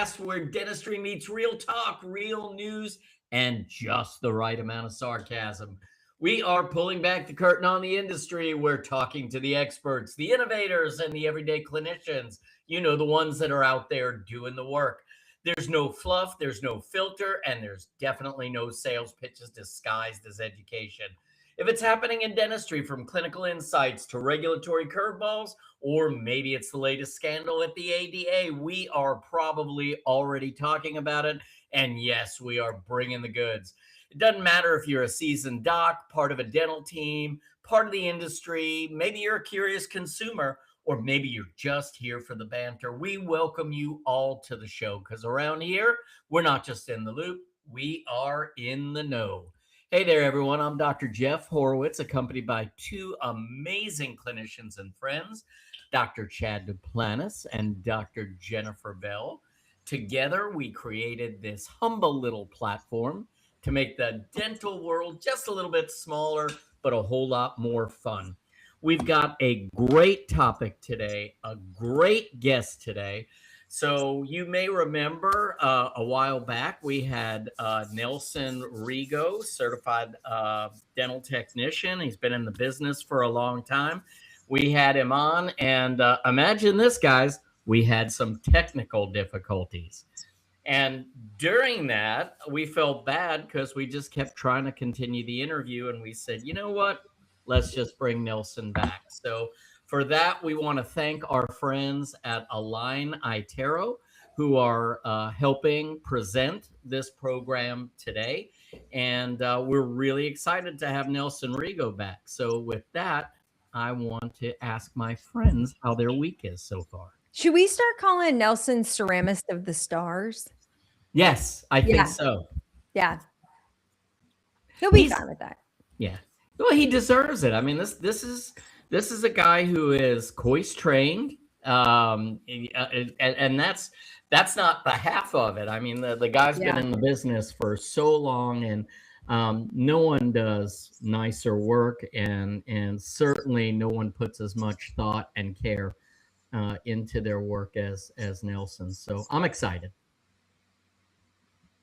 podcast where dentistry meets real talk, real news, and just the right amount of sarcasm. We are pulling back the curtain on the industry. We're talking to the experts, the innovators, and the everyday clinicians. You know, the ones that are out there doing the work. There's no fluff, there's no filter, and there's definitely no sales pitches disguised as education. If it's happening in dentistry, from clinical insights to regulatory curveballs, or maybe it's the latest scandal at the ADA, we are probably already talking about it. And yes, we are bringing the goods. It doesn't matter if you're a seasoned doc, part of a dental team, part of the industry, maybe you're a curious consumer, or maybe you're just here for the banter. We welcome you all to the show, because around here, we're not just in the loop, we are in the know. Hey there, everyone. I'm Dr. Jeff Horowitz, accompanied by two amazing clinicians and friends, Dr. Chad Duplantis and Dr. Jennifer Bell. Together, we created this humble little platform to make the dental world just a little bit smaller, but a whole lot more fun. We've got a great topic today, a great guest today. So you may remember a while back, we had Nelson Rego, certified dental technician. He's been in the business for a long time. We had him on, and imagine this, guys, we had some technical difficulties. And during that, we felt bad because we just kept trying to continue the interview, and we said, you know what? Let's just bring Nelson back. So for that, we want to thank our friends at Align Itero, who are helping present this program today. And we're really excited to have Nelson Rego back. So with that, I want to ask my friends how their week is so far. Should we start calling Nelson Ceramist of the Stars? Yes, I think so. Yeah. He'll be fine with that. Yeah. Well, he deserves it. I mean, this is a guy who is COIS trained, and that's not the half of it. I mean, the guy's been in the business for so long, and no one does nicer work, and certainly no one puts as much thought and care into their work as Nelson. So I'm excited.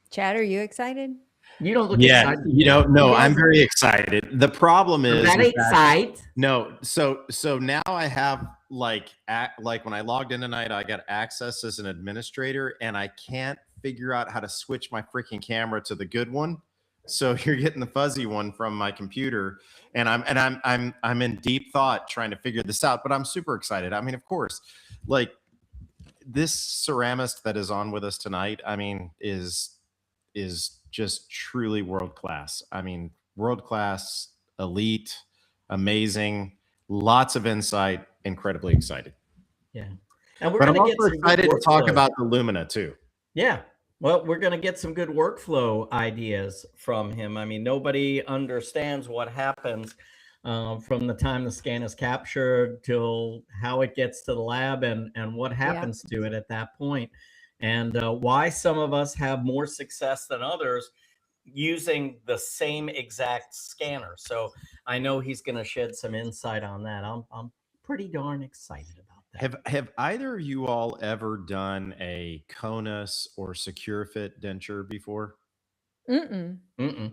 Chad, are you excited? You don't look excited. No, I'm very excited. The problem is excited. No, so now I have like when I logged in tonight, I got access as an administrator, and I can't figure out how to switch my freaking camera to the good one. So you're getting the fuzzy one from my computer, and I'm in deep thought trying to figure this out. But I'm super excited. I mean, of course, like this ceramist that is on with us tonight, I mean, is just truly world class. I mean, world class, elite, amazing, lots of insight, incredibly excited. Yeah. And I'm also excited to talk about the Lumina too. Yeah. Well, we're going to get some good workflow ideas from him. I mean, nobody understands what happens from the time the scan is captured till how it gets to the lab and what happens to it at that point. And why some of us have more success than others using the same exact scanner. So I know he's going to shed some insight on that. I'm pretty darn excited about that. Have either of you all ever done a Conus or Secure Fit denture before? Mm-mm.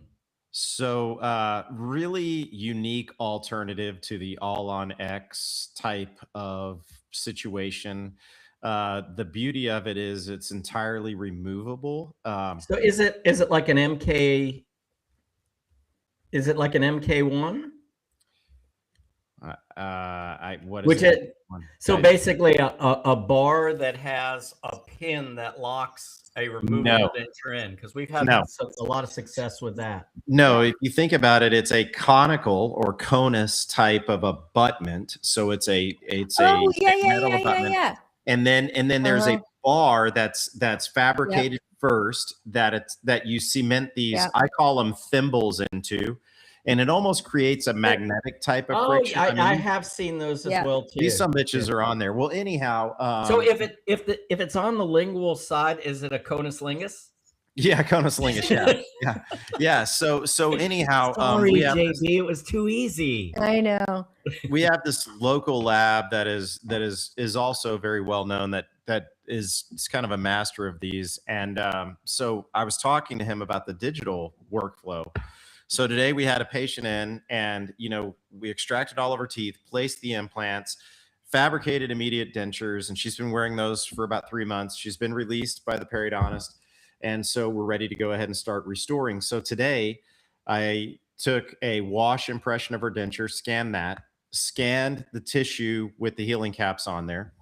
So really unique alternative to the all-on X type of situation. The beauty of it is it's entirely removable. So is it like an MK? Is it like an MK1? So basically a bar that has a pin that locks a removable denture in, because we've had a lot of success with that. No, if you think about it, it's a conical or conus type of abutment. So it's a metal abutment. And then there's a bar that's fabricated first that you cement these, I call them thimbles into, and it almost creates a magnetic type of friction. I have seen those as well too. These some bitches are on there. Well, anyhow, so if it's on the lingual side, is it a conus lingus? Yeah, cone-a-sling a shaft. Yeah, yeah. So anyhow, Sorry, we have JB, it was too easy. I know. we have this local lab that is also very well known, that is it's kind of a master of these. And so I was talking to him about the digital workflow. So today we had a patient in, and we extracted all of her teeth, placed the implants, fabricated immediate dentures, and she's been wearing those for about 3 months. She's been released by the periodontist, and so we're ready to go ahead and start restoring. So today I took a wash impression of her denture, scanned that, scanned the tissue with the healing caps on there,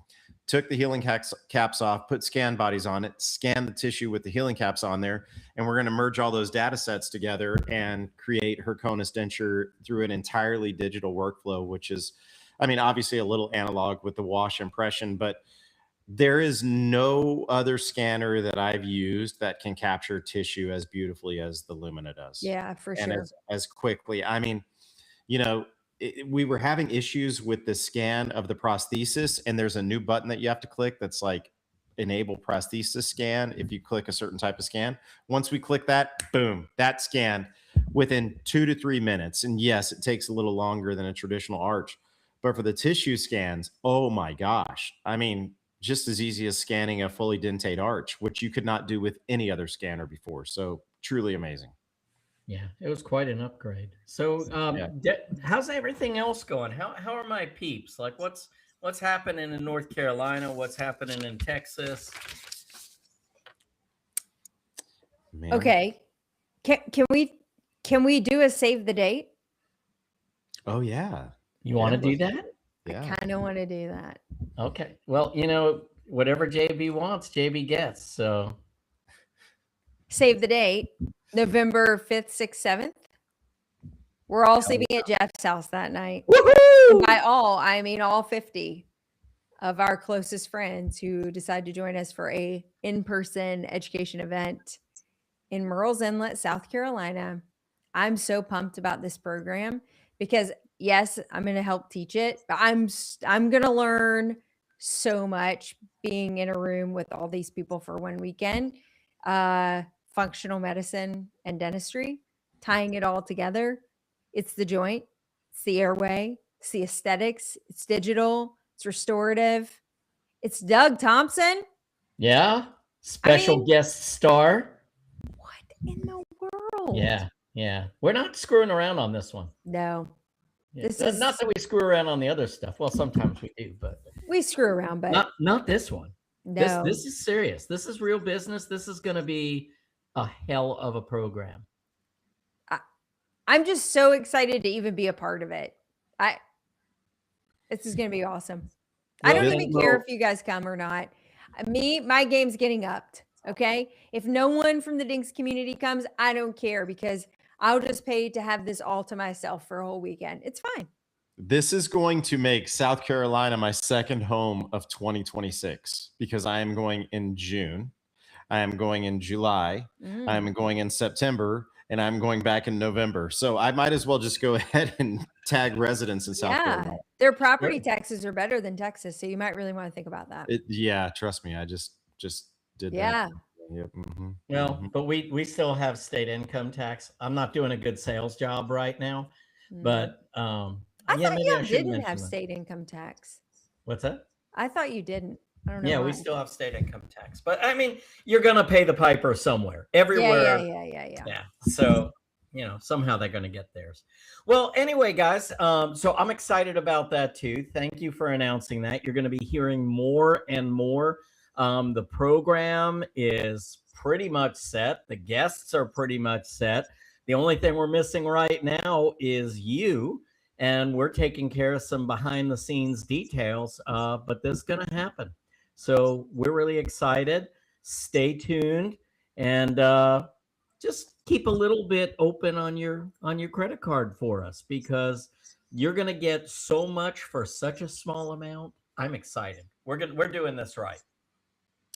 took the healing caps off, put scan bodies on it, scanned the tissue with the healing caps on there, and we're going to merge all those data sets together and create her conus denture through an entirely digital workflow, which is, I mean, obviously a little analog with the wash impression, but there is no other scanner that I've used that can capture tissue as beautifully as the Lumina does. Yeah, for And sure. as quickly. I mean, we were having issues with the scan of the prosthesis, and there's a new button that you have to click that's like enable prosthesis scan if you click a certain type of scan. Once we click that, boom, that scan within 2 to 3 minutes. And yes, it takes a little longer than a traditional arch, but for the tissue scans, oh my gosh, I mean, just as easy as scanning a fully dentate arch, which you could not do with any other scanner before. So truly amazing. Yeah, it was quite an upgrade. So, how's everything else going? How are my peeps? Like, what's happening in North Carolina? What's happening in Texas? Man. Okay. Can we do a save the date? Oh yeah. You want to do that? Yeah. I kind of want to do that. Okay. Well, whatever JB wants, JB gets. So Save the date, November 5th, 6th, 7th. We're all sleeping at Jeff's house that night. woohoo! By all, I mean all 50 of our closest friends who decide to join us for a in-person education event in Murrells Inlet, South Carolina. I'm so pumped about this program because yes, I'm going to help teach it, but I'm going to learn so much being in a room with all these people for one weekend. Functional medicine and dentistry, tying it all together. It's the joint, it's the airway, it's the aesthetics, it's digital, it's restorative. It's Doug Thompson. Yeah. Special guest star. What in the world? Yeah. We're not screwing around on this one. No. Yeah. Not that we screw around on the other stuff. Well, sometimes we do, but we screw around, but not this one. No. This is serious. This is real business. This is going to be a hell of a program. I'm just so excited to even be a part of it. This is going to be awesome. Well, I don't even care if you guys come or not. My game's getting upped. Okay. If no one from the Dinks community comes, I don't care because I'll just pay to have this all to myself for a whole weekend. It's fine. This is going to make South Carolina my second home of 2026 because I am going in June. I am going in July. I'm going in September, and I'm going back in November. So I might as well just go ahead and tag residents in South Carolina. Their property taxes are better than Texas, so you might really want to think about that. Yeah, trust me. I just did that. Yep. Well, but we still have state income tax. I'm not doing a good sales job right now, but I thought you didn't have state income tax. What's that? I thought you didn't. I don't know. Yeah, we still have state income tax, but I mean, you're gonna pay the piper somewhere, everywhere. Yeah. So somehow they're gonna get theirs. Well, anyway, guys, so I'm excited about that too. Thank you for announcing that. You're gonna be hearing more and more. The program is pretty much set. The guests are pretty much set. The only thing we're missing right now is you, and we're taking care of some behind the scenes details, but this is going to happen. So we're really excited. Stay tuned and just keep a little bit open on your credit card for us because you're going to get so much for such a small amount. I'm excited. We're doing this right.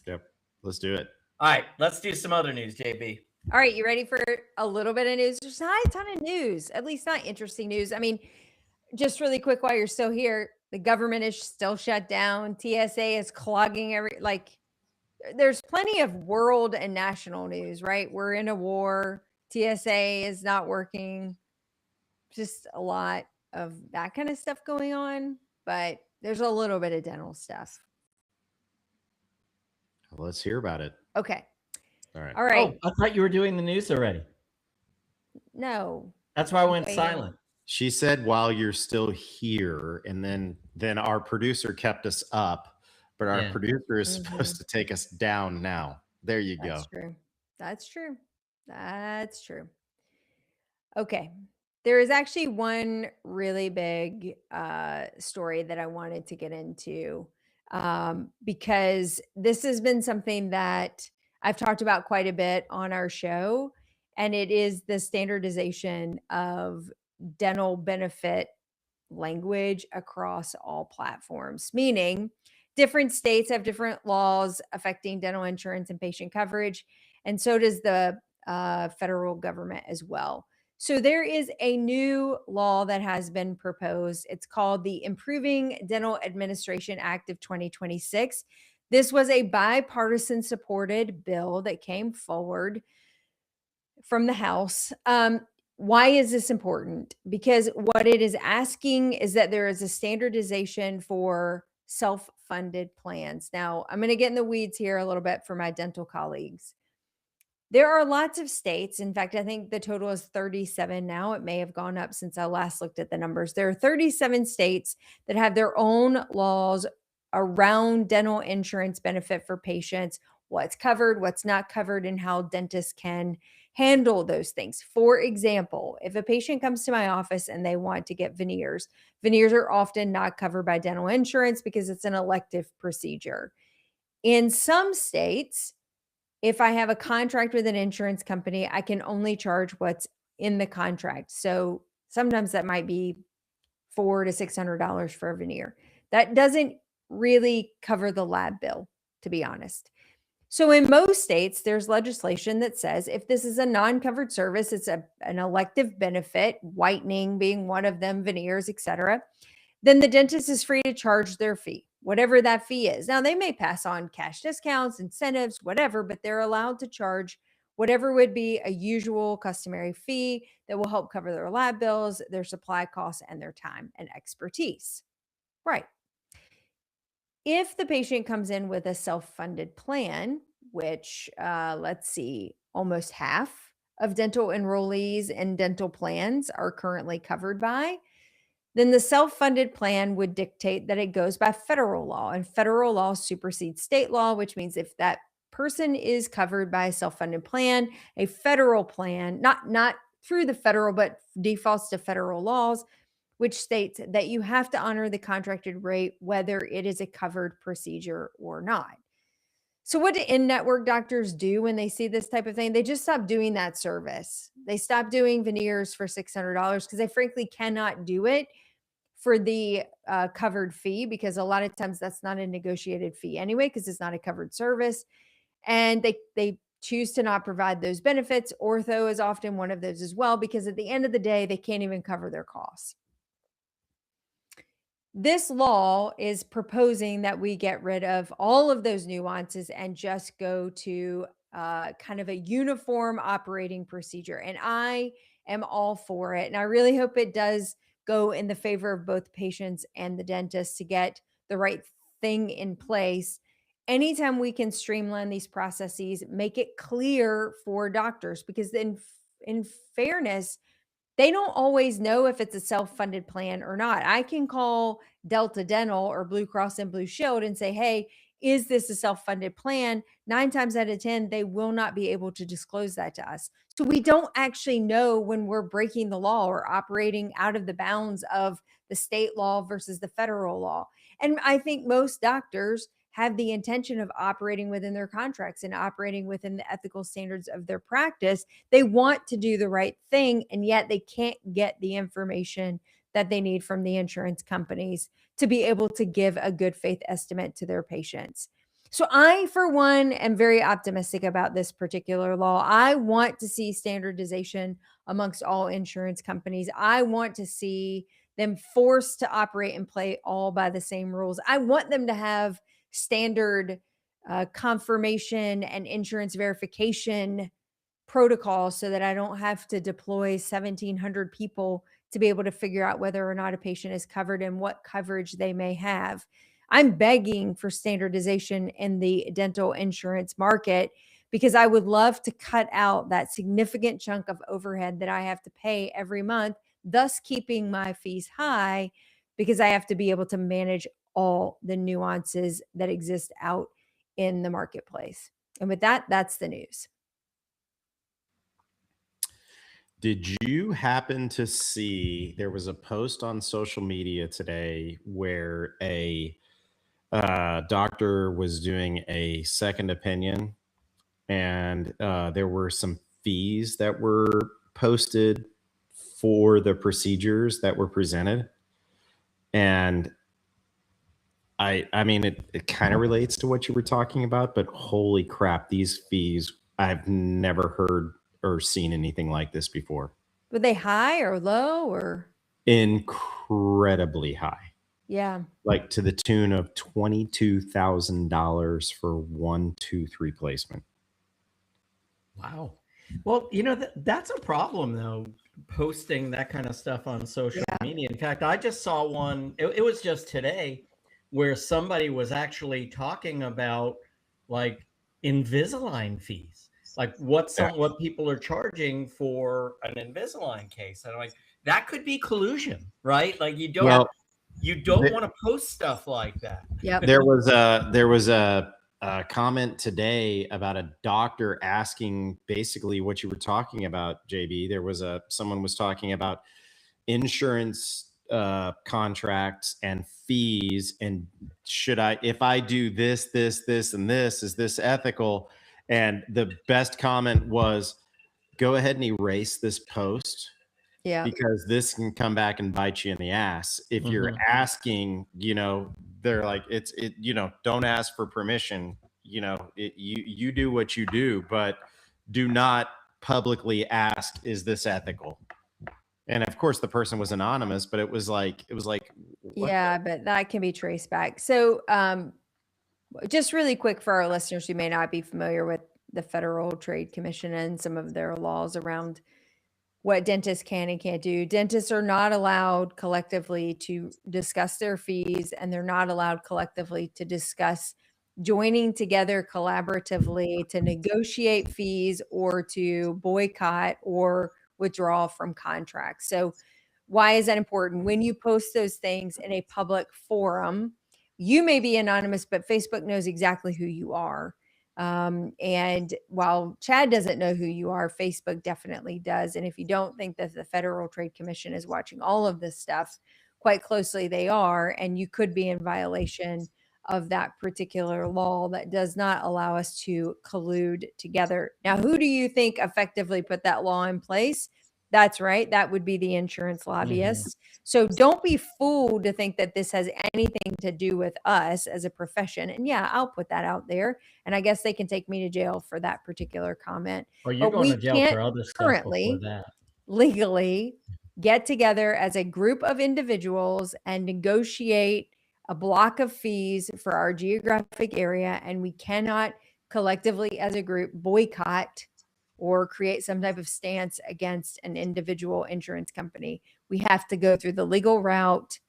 Yep. Let's do it. All right, let's do some other news, JB. All right, you ready for a little bit of news? There's not a ton of news, at least not interesting news. I mean, just really quick while you're still here, the government is still shut down. TSA is clogging there's plenty of world and national news, right? We're in a war. TSA is not working. Just a lot of that kind of stuff going on, but there's a little bit of dental stuff. Let's hear about it. Okay. All right. All right. Oh, I thought you were doing the news already. No. That's why I went Waiting. silent. She said while you're still here, and then our producer kept us up, but our Yeah. producer is supposed to take us down now. There you go. That's true. That's true. That's true. Okay. There is actually one really big story that I wanted to get into because this has been something that I've talked about quite a bit on our show, and it is the standardization of dental benefit language across all platforms, meaning different states have different laws affecting dental insurance and patient coverage, and so does the federal government as well. So there is a new law that has been proposed. It's called the Improving Dental Administration Act of 2026. This was a bipartisan supported bill that came forward from the House. Why is this important? Because what it is asking is that there is a standardization for self-funded plans. Now, I'm going to get in the weeds here a little bit for my dental colleagues. There are lots of states. In fact, I think the total is 37 now. It may have gone up since I last looked at the numbers. There are 37 states that have their own laws around dental insurance benefit for patients, what's covered, what's not covered, and how dentists can handle those things. For example, if a patient comes to my office and they want to get veneers, veneers are often not covered by dental insurance because it's an elective procedure. In some states, if I have a contract with an insurance company, I can only charge what's in the contract. So sometimes that might be $400 to $600 for a veneer. That doesn't really cover the lab bill, to be honest. So in most states, there's legislation that says if this is a non-covered service, it's an elective benefit, whitening being one of them, veneers, etc., then the dentist is free to charge their fee, whatever that fee is. Now, they may pass on cash discounts, incentives, whatever, but they're allowed to charge whatever would be a usual customary fee that will help cover their lab bills, their supply costs, and their time and expertise. Right. If the patient comes in with a self-funded plan, which let's see, almost half of dental enrollees and dental plans are currently covered by, then the self-funded plan would dictate that it goes by federal law, and federal law supersedes state law, which means if that person is covered by a self-funded plan, a federal plan, not through the federal, but defaults to federal laws, which states that you have to honor the contracted rate, whether it is a covered procedure or not. So what do in-network doctors do when they see this type of thing? They just stop doing that service. They stop doing veneers for $600 because they frankly cannot do it for the covered fee, because a lot of times that's not a negotiated fee anyway, because it's not a covered service. And they choose to not provide those benefits. Ortho is often one of those as well, because at the end of the day, they can't even cover their costs. This law is proposing that we get rid of all of those nuances and just go to kind of a uniform operating procedure. And I am all for it. And I really hope it does go in the favor of both patients and the dentist to get the right thing in place. Anytime we can streamline these processes, make it clear for doctors, because in fairness, they don't always know if it's a self-funded plan or not. I can call Delta Dental or Blue Cross and Blue Shield and say, hey, is this a self-funded plan? 9 times out of 10, they will not be able to disclose that to us. So we don't actually know when we're breaking the law or operating out of the bounds of the state law versus the federal law. And I think most doctors have the intention of operating within their contracts and operating within the ethical standards of their practice. They want to do the right thing, and yet they can't get the information that they need from the insurance companies to be able to give a good faith estimate to their patients. So I, for one, am very optimistic about this particular law. I want to see standardization amongst all insurance companies. I want to see them forced to operate and play all by the same rules. I want them to have standard confirmation and insurance verification protocol so that I don't have to deploy 1,700 people to be able to figure out whether or not a patient is covered and what coverage they may have. I'm begging for standardization in the dental insurance market because I would love to cut out that significant chunk of overhead that I have to pay every month, thus keeping my fees high because I have to be able to manage all the nuances that exist out in the marketplace. And with that, that's the news. Did you happen to see there was a post on social media today where a doctor was doing a second opinion, and there were some fees that were posted for the procedures that were presented? And I mean, it kind of relates to what you were talking about, but holy crap, these fees, I've never heard or seen anything like this before. Were they high or low or? Incredibly high. Yeah. Like to the tune of $22,000 for 1 tooth replacement. Wow. Well, you know, that's a problem though, posting that kind of stuff on social media. In fact, I just saw one, it was just today, where somebody was actually talking about like Invisalign fees, like what people are charging for an Invisalign case. And I'm like, that could be collusion, right? Like you don't want to post stuff like that. Yeah. There was a comment today about a doctor asking basically what you were talking about, JB. There was someone was talking about insurance contracts and fees, and if I do this, and this, is this ethical? And the best comment was, go ahead and erase this post. Yeah, because this can come back and bite you in the ass. If you're asking, they're like, don't ask for permission. You do what you do, but do not publicly ask, is this ethical? And of course, the person was anonymous, but it was like, yeah, but that can be traced back. So, just really quick for our listeners who may not be familiar with the Federal Trade Commission and some of their laws around what dentists can and can't do. Dentists are not allowed collectively to discuss their fees, and they're not allowed collectively to discuss joining together collaboratively to negotiate fees or to boycott or withdraw from contracts. So why is that important? When you post those things in a public forum, you may be anonymous, but Facebook knows exactly who you are. And while Chad doesn't know who you are, Facebook definitely does. And if you don't think that the Federal Trade Commission is watching all of this stuff quite closely, they are, and you could be in violation of that particular law that does not allow us to collude together. Now, who do you think effectively put that law in place? That's right. That would be the insurance lobbyists. So don't be fooled to think that this has anything to do with us as a profession. And yeah, I'll put that out there. And I guess they can take me to jail for that particular comment. Or you're going to jail for other stuff before that. Legally get together as a group of individuals and negotiate a block of fees for our geographic area. And we cannot collectively as a group boycott or create some type of stance against an individual insurance company. We have to go through the legal route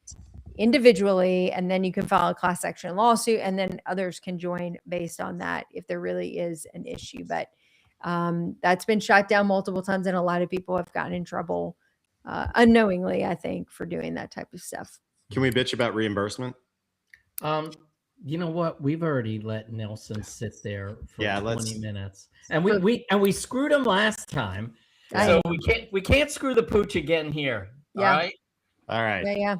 individually, and then you can file a class action lawsuit, and then others can join based on that if there really is an issue. But that's been shot down multiple times, and a lot of people have gotten in trouble unknowingly, I think, for doing that type of stuff. Can we bitch about reimbursement? You know what? We've already let Nelson sit there for 20 minutes, and we screwed him last time, so we can't screw the pooch again here. Yeah. All right. Yeah.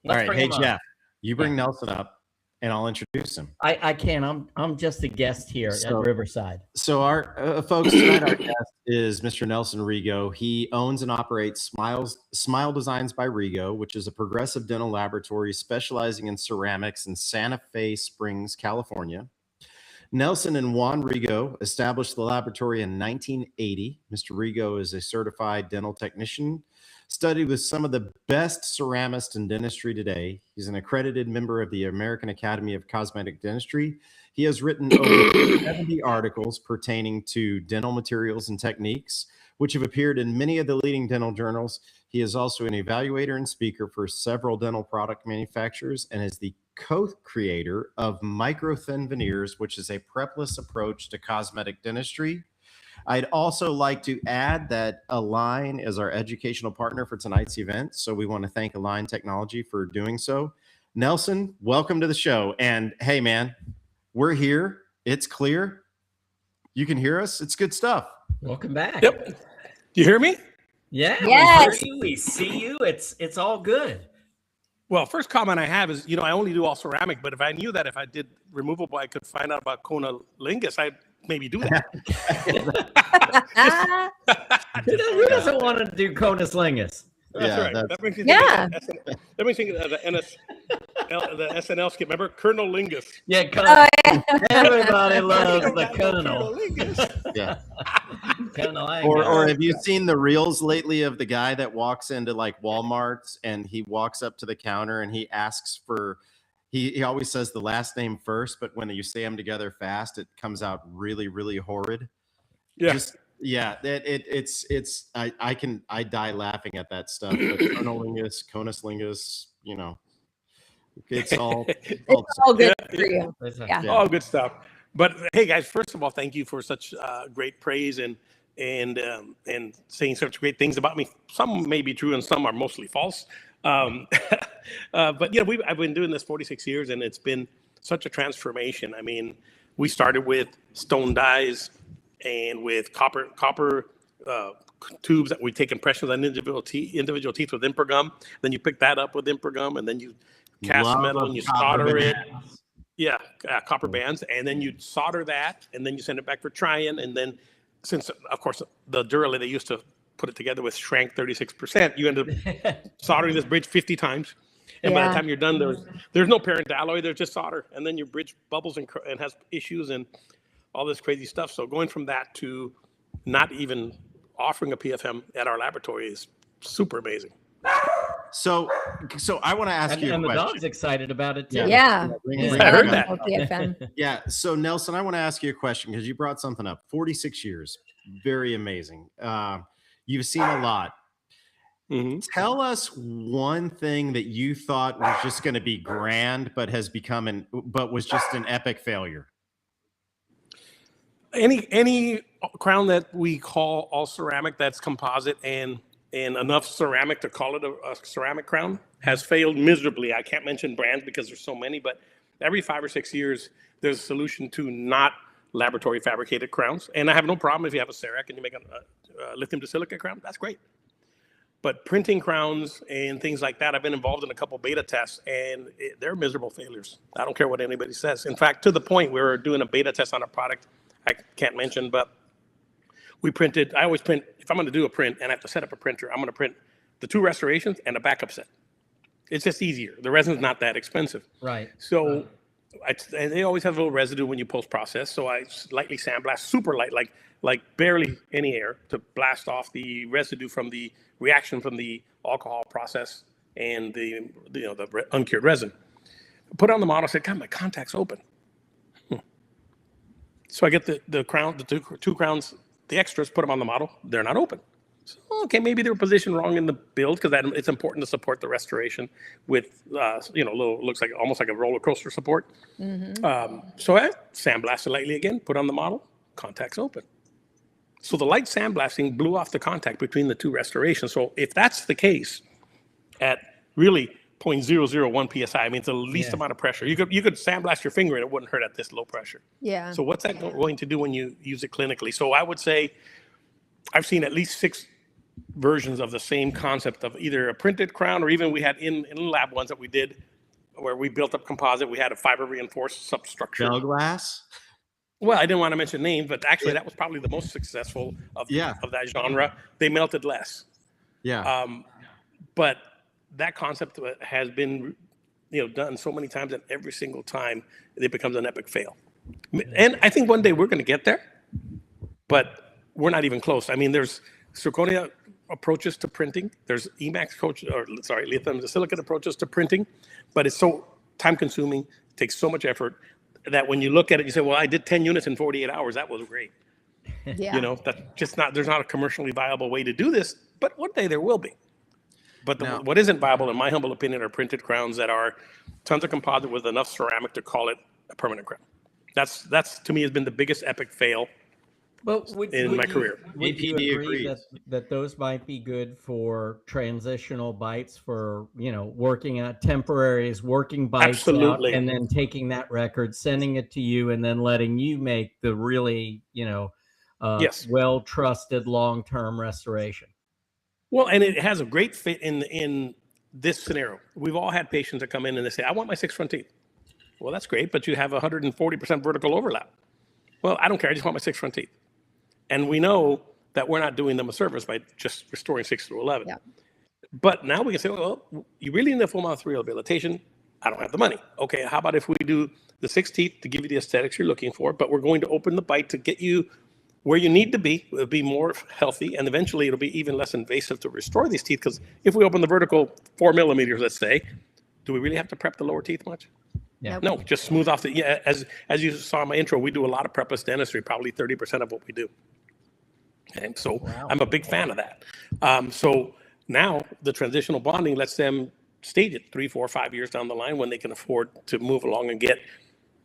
All right. Hey, Jeff, you bring Nelson up, and I'll introduce him. I can. I'm just a guest here at Riverside. So our folks tonight, our guest is Mr. Nelson Rego. He owns and operates Smile Designs by Rego, which is a progressive dental laboratory specializing in ceramics in Santa Fe Springs, California. Nelson and Juan Rego established the laboratory in 1980. Mr. Rego is a certified dental technician, studied with some of the best ceramists in dentistry today. He's an accredited member of the American Academy of Cosmetic Dentistry. He has written over 70 articles pertaining to dental materials and techniques, which have appeared in many of the leading dental journals. He is also an evaluator and speaker for several dental product manufacturers and is the co-creator of Microthin Veneers, which is a prepless approach to cosmetic dentistry. I'd also like to add that Align is our educational partner for tonight's event, so we want to thank Align Technology for doing so. Nelson, welcome to the show. And hey, man, we're here. It's clear. You can hear us. It's good stuff. Welcome back. Yep. Do you hear me? Yeah, Yes. we hear you. We see you. It's all good. Well, first comment I have is, I only do all ceramic, but if I knew that if I did removable, I could find out about conolingus, I'd maybe do that. Who doesn't want to do conus lingus? That's right. That makes me think of the SNL skit. Remember? Colonel Lingus. Yeah, everybody loves the colonel. Yeah. Colonel Or have you seen the reels lately of the guy that walks into like Walmart's and he walks up to the counter and he asks for, he always says the last name first, but when you say them together fast, it comes out really, really horrid. Yeah. I die laughing at that stuff. But conolingus, conus lingus, it's all good for you. Yeah. All good stuff. But hey, guys, first of all, thank you for such great praise and saying such great things about me. Some may be true and some are mostly false. But I've been doing this 46 years and it's been such a transformation. I mean, we started with stone dies and with copper tubes that we take impressions on individual teeth with Impergum. Then you pick that up with Impergum and then you cast metal and you solder it. Yeah, copper bands, and then you solder that, and then you send it back for trying, and then since, of course, the Duralay they used to put it together with shrank 36%, you end up soldering this bridge 50 times, and by the time you're done, there's no parent alloy, there's just solder, and then your bridge bubbles and has issues and all this crazy stuff. So going from that to not even offering a PFM at our laboratory is super amazing. So I want to ask you a question. And the dog's excited about it too. Yeah. I heard that. PFM. Yeah. So Nelson, I want to ask you a question because you brought something up. 46 years, very amazing. You've seen a lot. Mm-hmm. Tell us one thing that you thought was just going to be grand, but was just an epic failure. Any crown that we call all ceramic that's composite and enough ceramic to call it a ceramic crown has failed miserably. I can't mention brands because there's so many, but every 5 or 6 years, there's a solution to not laboratory fabricated crowns. And I have no problem if you have a CEREC and you make a lithium to silica crown, that's great. But printing crowns and things like that, I've been involved in a couple beta tests and they're miserable failures. I don't care what anybody says. In fact, to the point we were doing a beta test on a product I can't mention, but I always print, if I'm going to do a print and I have to set up a printer, I'm going to print the 2 restorations and a backup set. It's just easier. The resin's not that expensive. Right. So and they always have a little residue when you post-process. So I lightly sandblast, super light, like barely any air to blast off the residue from the reaction from the alcohol process and the uncured resin. Put it on the model, said, God, my contact's open. So I get the crown, the two crowns, the extras, put them on the model. They're not open. So, okay, maybe they were positioned wrong in the build because it's important to support the restoration with, looks like almost like a roller coaster support. Mm-hmm. So I sandblasted lightly again, put on the model, contacts open. So the light sandblasting blew off the contact between the 2 restorations. So if that's the case at really 0.001 psi, I mean, it's the least amount of pressure. You could sandblast your finger and it wouldn't hurt at this low pressure. Yeah. So what's that going to do when you use it clinically? So I would say I've seen at least 6 versions of the same concept of either a printed crown or even we had in lab ones that we did where we built up composite. We had a fiber reinforced substructure. Gel glass? Well, I didn't want to mention names, but actually that was probably the most successful of that genre. They melted less. Yeah. But that concept has been, done so many times, and every single time it becomes an epic fail. And I think one day we're going to get there, but we're not even close. I mean, there's zirconia approaches to printing. There's lithium silicate approaches to printing, but it's so time consuming, takes so much effort that when you look at it, you say, well, I did 10 units in 48 hours. That was great. Yeah. You know, that's just not, there's not a commercially viable way to do this, but one day there will be. But what isn't viable, in my humble opinion, are printed crowns that are tons of composite with enough ceramic to call it a permanent crown. That's to me has been the biggest epic fail in my career. Would you APD agree agrees. that those might be good for transitional bites, for, you know, working at temporaries, working bites Absolutely. out, and then taking that record, sending it to you, and then letting you make the really, you know, Yes. well-trusted long-term restoration? Well, and it has a great fit in this scenario. We've all had patients that come in and they say, I want my 6 front teeth. Well, that's great, but you have 140% vertical overlap. Well, I don't care. I just want my 6 front teeth. And we know that we're not doing them a service by just restoring 6 through 11. Yeah. But now we can say, well, you really need a full mouth rehabilitation. I don't have the money. Okay, how about if we do the 6 teeth to give you the aesthetics you're looking for, but we're going to open the bite to get you where you need to be. It'll be more healthy, and eventually it'll be even less invasive to restore these teeth, because if we open the vertical 4 millimeters, let's say, do we really have to prep the lower teeth much? Yeah. No, just smooth off the, yeah, as you saw in my intro, we do a lot of prepless dentistry, probably 30% of what we do. And so I'm a big fan of that. So now the transitional bonding lets them stage it 3, 4, 5 years down the line when they can afford to move along and get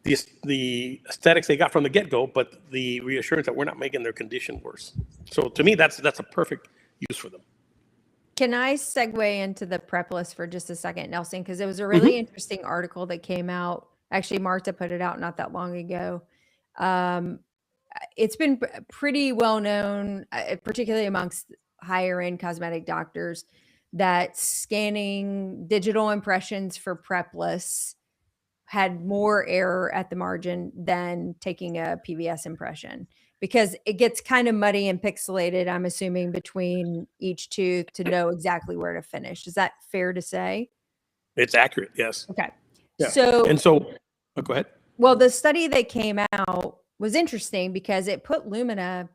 the aesthetics they got from the get-go, but the reassurance that we're not making their condition worse. So to me, that's a perfect use for them. Can I segue into the prep list for just a second, Nelson? Because it was a really interesting article that came out. Actually, Marta put it out not that long ago. It's been pretty well known, particularly amongst higher end cosmetic doctors, that scanning digital impressions for prep lists had more error at the margin than taking a PVS impression, because it gets kind of muddy and pixelated, I'm assuming, between each tooth to know exactly where to finish. Is that fair to say? It's accurate, yes. Okay. Yeah. So, Go ahead. well, the study that came out was interesting because it put Lumina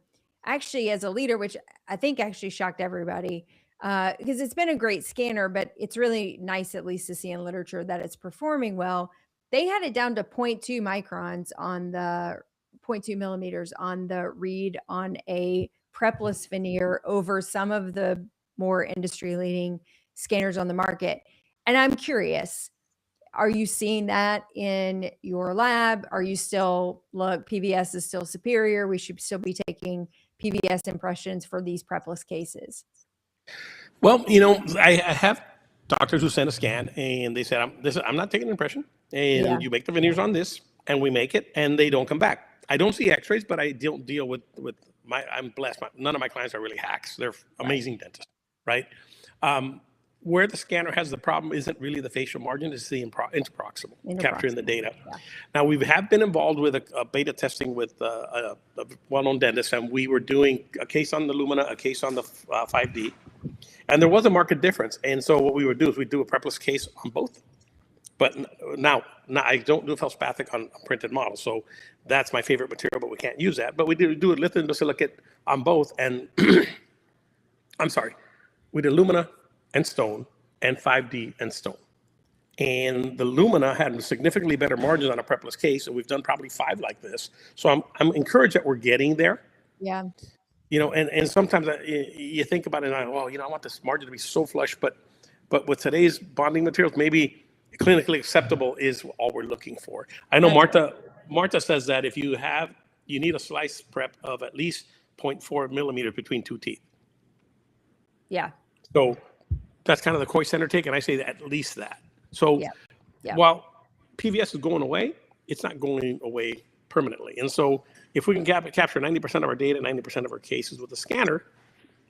actually as a leader, which I think actually shocked everybody, because it's been a great scanner, but it's really nice, at least to see in literature, that it's performing well. They had it down to 0.2 microns on the 0.2 millimeters on the read on a prepless veneer over some of the more industry leading scanners on the market. And I'm curious, are you seeing that in your lab? Are you still, look, PVS is still superior, we should still be taking PVS impressions for these prepless cases? Well, you know, I have doctors who send a scan and they said, I'm not taking an impression, and you make the veneers on this, and we make it, and they don't come back. I don't see x-rays, but I don't deal with I'm blessed. None of my clients are really hacks. They're amazing dentists, right? Where the scanner has the problem isn't really the facial margin, it's the interproximal, capturing the data. Yeah. Now, we have been involved with a beta testing with a well-known dentist, and we were doing a case on the Lumina, a case on the 5D, and there was a marked difference. And so what we would do is we'd do a prepless case on both. But now I don't do felspathic on printed models, so that's my favorite material, but we can't use that. But we do a lithium silicate on both, and I'm sorry, we did Lumina and stone and 5D and stone. And the Lumina had significantly better margins on a prepless case, and we've done probably 5 like this. So I'm encouraged that we're getting there. Yeah. You know, and sometimes you think about it, and well, you know, I want this margin to be so flush, but with today's bonding materials, maybe clinically acceptable is all we're looking for. I know Marta says that if you need a slice prep of at least 0.4 millimeters between 2 teeth. Yeah. So that's kind of the Coy Center take, and I say that at least that. So while PVS is going away, it's not going away permanently. And so if we can capture 90% of our data, 90% of our cases with a scanner,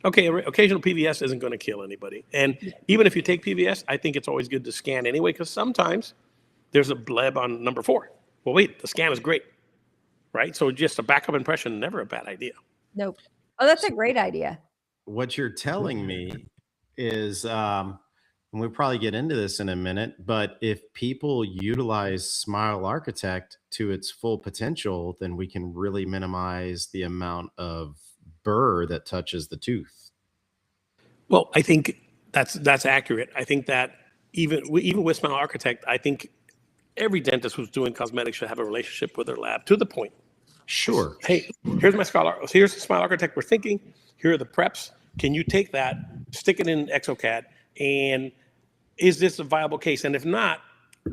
okay, occasional PVS isn't going to kill anybody. And even if you take PVS, I think it's always good to scan anyway, because sometimes there's a bleb on number 4. Well, wait, the scan is great, right? So just a backup impression, never a bad idea. Nope. Oh, that's a great idea. What you're telling me is, and we'll probably get into this in a minute, but if people utilize Smile Architect to its full potential, then we can really minimize the amount of burr that touches the tooth. Well, I think that's accurate. I think that even with Smile Architect, I think every dentist who's doing cosmetics should have a relationship with their lab to the point. Sure. Hey, here's the Smile Architect we're thinking. Here are the preps. Can you take that, stick it in exocad, and is this a viable case? And if not,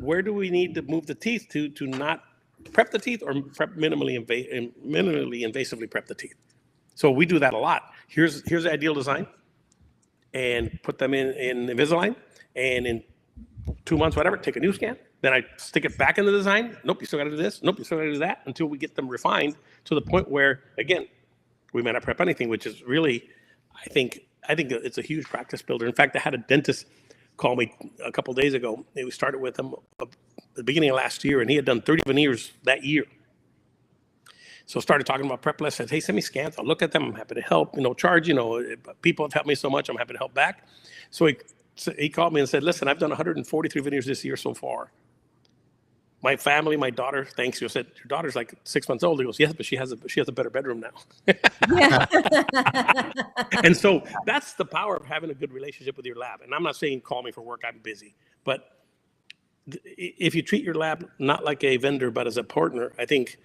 where do we need to move the teeth to not prep the teeth, or prep minimally invasively prep the teeth? So we do that a lot. Here's the ideal design, and put them in Invisalign, and in 2 months, whatever, take a new scan. Then I stick it back in the design. Nope, you still got to do this. Nope, you still got to do that, until we get them refined to the point where, again, we may not prep anything, which is really, I think it's a huge practice builder. In fact, I had a dentist call me a couple of days ago. We started with him at the beginning of last year, and he had done 30 veneers that year. So started talking about prep lists. Said, hey, send me scans. I'll look at them. I'm happy to help. Charge. People have helped me so much. I'm happy to help back. So he called me and said, listen, I've done 143 veneers this year so far. My family, my daughter, thanks you. I said, your daughter's like 6 months old. He goes, yes, but she has a better bedroom now. And so that's the power of having a good relationship with your lab. And I'm not saying call me for work, I'm busy. But if you treat your lab not like a vendor, but as a partner, I think,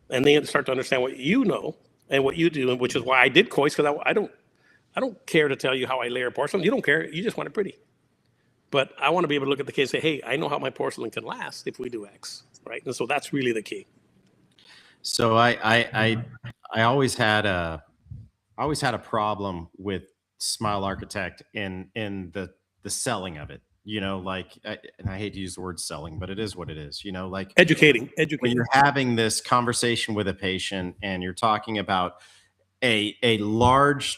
and they start to understand what you know and what you do, and which is why I did Kois, because I don't care to tell you how I layer porcelain. You don't care. You just want it pretty. But I want to be able to look at the case and say, hey, I know how my porcelain can last if we do X, right? And so that's really the key. So I always had a problem with Smile Architect in the selling of it. And I hate to use the word selling, but it is what it is. Like educating. When you're having this conversation with a patient and you're talking about a large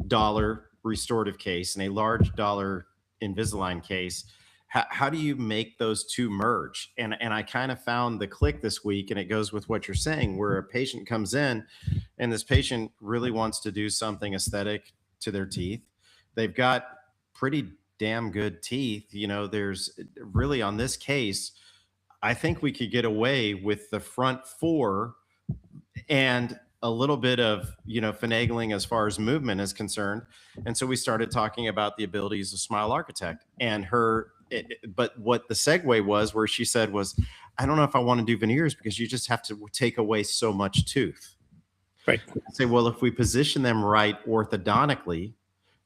dollar restorative case and a large dollar Invisalign case, how do you make those two merge? And I kind of found the click this week, and it goes with what you're saying, where a patient comes in and this patient really wants to do something aesthetic to their teeth. They've got pretty damn good teeth. There's really, on this case, I think we could get away with the front four and a little bit of, finagling as far as movement is concerned. And so we started talking about the abilities of Smile Architect and but what the segue was, where she said was, I don't know if I want to do veneers because you just have to take away so much tooth. Right. I say, well, if we position them right orthodontically,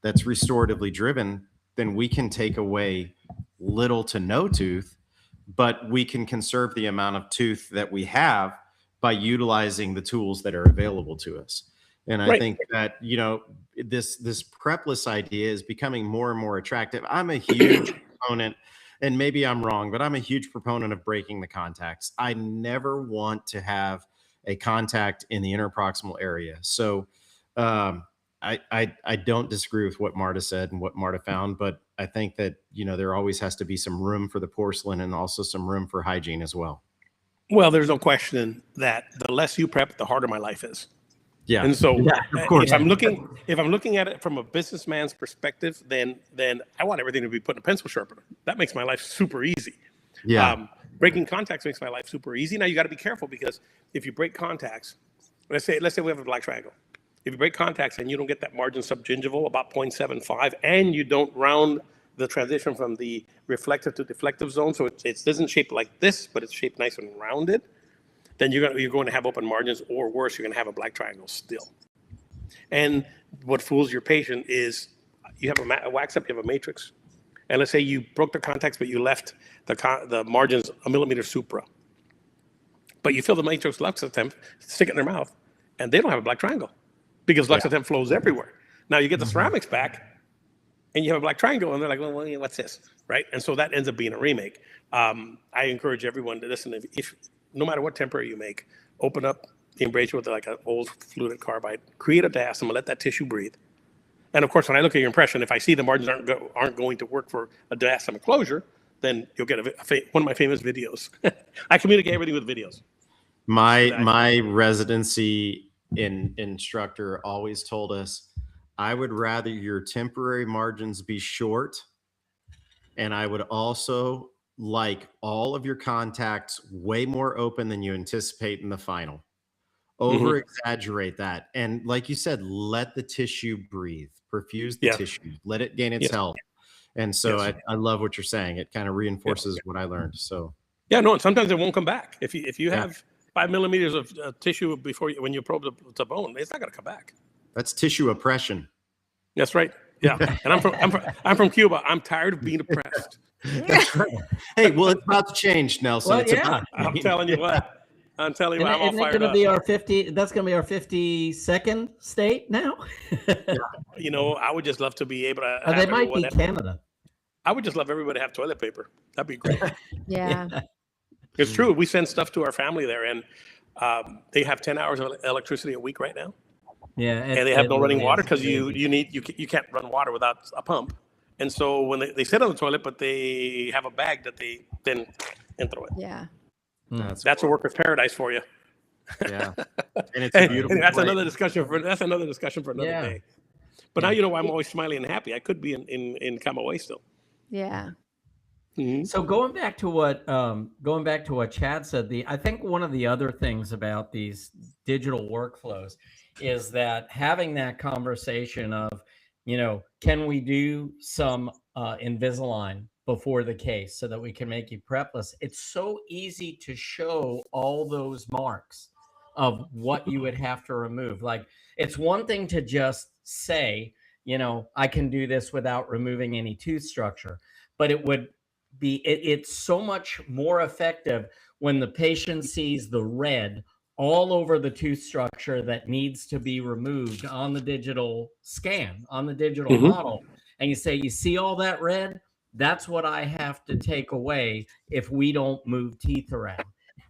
that's restoratively driven, then we can take away little to no tooth, but we can conserve the amount of tooth that we have by utilizing the tools that are available to us. And I think that, this prepless idea is becoming more and more attractive. I'm a huge proponent, and maybe I'm wrong, but I'm a huge proponent of breaking the contacts. I never want to have a contact in the interproximal area. So I don't disagree with what Marta said and what Marta found, but I think that, there always has to be some room for the porcelain and also some room for hygiene as well. Well, there's no question that the less you prep, the harder my life is. Yeah. And so of course. if I'm looking at it from a businessman's perspective, then I want everything to be put in a pencil sharpener. That makes my life super easy. Yeah. Breaking contacts makes my life super easy. Now you got to be careful, because if you break contacts, let's say we have a black triangle. If you break contacts and you don't get that margin subgingival about 0.75, and you don't round the transition from the reflective to deflective zone, so it doesn't shape like this, but it's shaped nice and rounded, then you're going to have open margins, or worse, you're going to have a black triangle still. And what fools your patient is you have a wax up, you have a matrix, and let's say you broke the contacts, but you left the margins a millimeter supra. But you fill the matrix Luxatemp, stick it in their mouth, and they don't have a black triangle because Luxatemp flows everywhere. Now you get the ceramics back, and you have a black triangle, and they're like, well, what's this, right? And so that ends up being a remake. I encourage everyone to listen. If no matter what temporary you make, open up the embrasure with like an old fluted carbide, create a diastema, let that tissue breathe. And of course, when I look at your impression, if I see the margins aren't going to work for a diastema closure, then you'll get one of my famous videos. I communicate everything with videos. My residency instructor always told us, I would rather your temporary margins be short, and I would also like all of your contacts way more open than you anticipate in the final. Over exaggerate that. And like you said, let the tissue breathe, perfuse the Yeah. tissue, let it gain its Yes. health. And so Yes. I love what you're saying. It kind of reinforces what I learned. So Yeah, no, and sometimes it won't come back. If you Yeah. have 5 millimeters of tissue when you probe the bone, it's not going to come back. that's tissue oppression. That's right. Yeah, and I'm from Cuba. I'm tired of being oppressed. That's right. Hey, well, it's about to change, Nelson. Well, It's yeah. about I'm telling you what. I'm telling you what. I'm all Isn't it fired going to up. be our 50? That's going to be our 52nd state now. You know, I would just love to be able to. Or they have might be everyone- Canada. I would just love everybody to have toilet paper. That'd be great. Yeah. It's true. We send stuff to our family there, and they have 10 hours of electricity a week right now, Yeah, and they have no running water because you you can't run water without a pump. And so when they sit on the toilet, but they have a bag that they then and throw it. Yeah. That's a worker's paradise for you. Yeah, and it's a beautiful. And that's place. another discussion for another Yeah. day. But now you know why I'm always smiling and happy. I could be in Camagüey still. Yeah. Mhm. So going back to what Chad said, I think one of the other things about these digital workflows is that having that conversation of, can we do some Invisalign before the case so that we can make you prepless? It's so easy to show all those marks of what you would have to remove. Like, it's one thing to just say, I can do this without removing any tooth structure, but it's so much more effective when the patient sees the red all over the tooth structure that needs to be removed on the digital scan, on the digital model. And you say, you see all that red? That's what I have to take away if we don't move teeth around.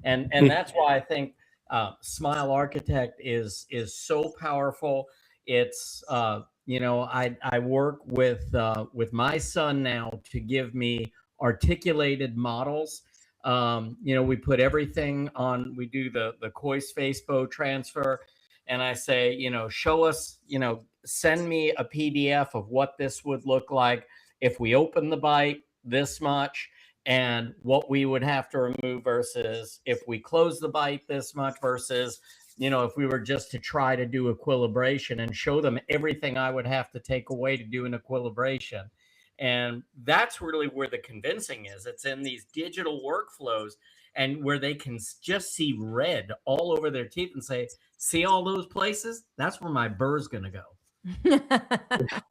And that's why I think Smile Architect is so powerful. It's I work with my son now to give me articulated models. We put everything on. We do the Cois face bow transfer, and I say, show us, send me a PDF of what this would look like if we open the bite this much, and what we would have to remove versus if we close the bite this much versus, if we were just to try to do equilibration, and show them everything I would have to take away to do an equilibration. And that's really where the convincing is. It's in these digital workflows, and where they can just see red all over their teeth and say, see all those places? That's where my burr's going to go.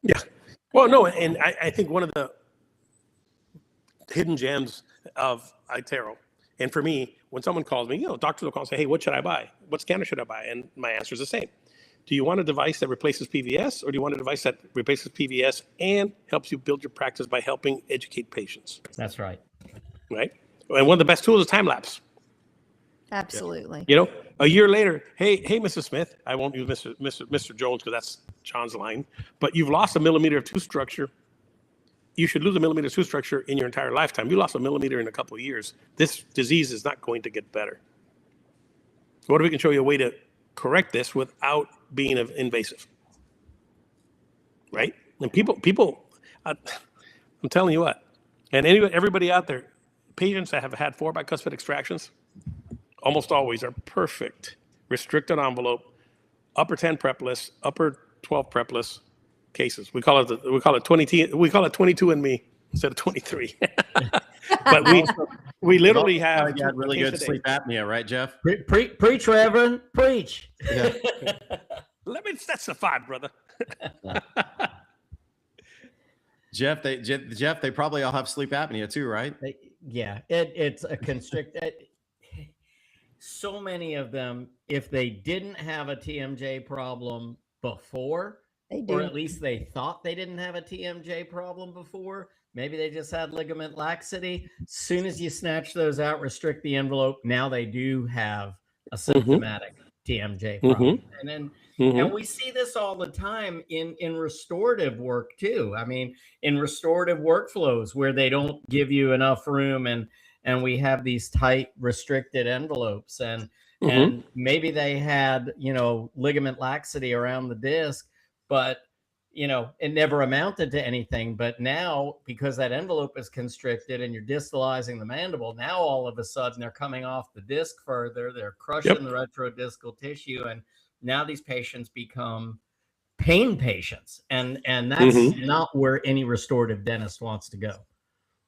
Yeah. Well, no, and I think one of the hidden gems of iTero, and for me, when someone calls me, doctors will call and say, hey, what should I buy? What scanner should I buy? And my answer is the same. Do you want a device that replaces PVS, or do you want a device that replaces PVS and helps you build your practice by helping educate patients? That's right. Right? And one of the best tools is time lapse. Absolutely. A year later, hey, Mrs. Smith, I won't use Mr. Jones because that's John's line, but you've lost a millimeter of tooth structure. You should lose a millimeter of tooth structure in your entire lifetime. You lost a millimeter in a couple of years. This disease is not going to get better. What if we can show you a way to correct this without being invasive? Right? And people, I'm telling you what, and everybody out there, patients that have had 4 bicuspid extractions almost always are perfect restricted envelope, upper 10 prepless, upper 12 prepless cases. We call it 22 and me instead of 23. But we literally have got really case good a day. sleep apnea, right, Jeff? Preach, Reverend, preach. Yeah. Let me specify, brother. Jeff, they probably all have sleep apnea too, right? Yeah, it's a constricted. So many of them, if they didn't have a TMJ problem before, They do. or at least they thought they didn't have a TMJ problem before, maybe they just had ligament laxity. Soon as you snatch those out, restrict the envelope, now they do have a symptomatic TMJ problem. And we see this all the time in restorative work too. I mean, in restorative workflows where they don't give you enough room, and we have these tight restricted envelopes, and maybe they had, ligament laxity around the disc, but it never amounted to anything. But now, because that envelope is constricted and you're distalizing the mandible, now all of a sudden they're coming off the disc further, they're crushing the retrodiscal tissue, and now these patients become pain patients, and that's not where any restorative dentist wants to go.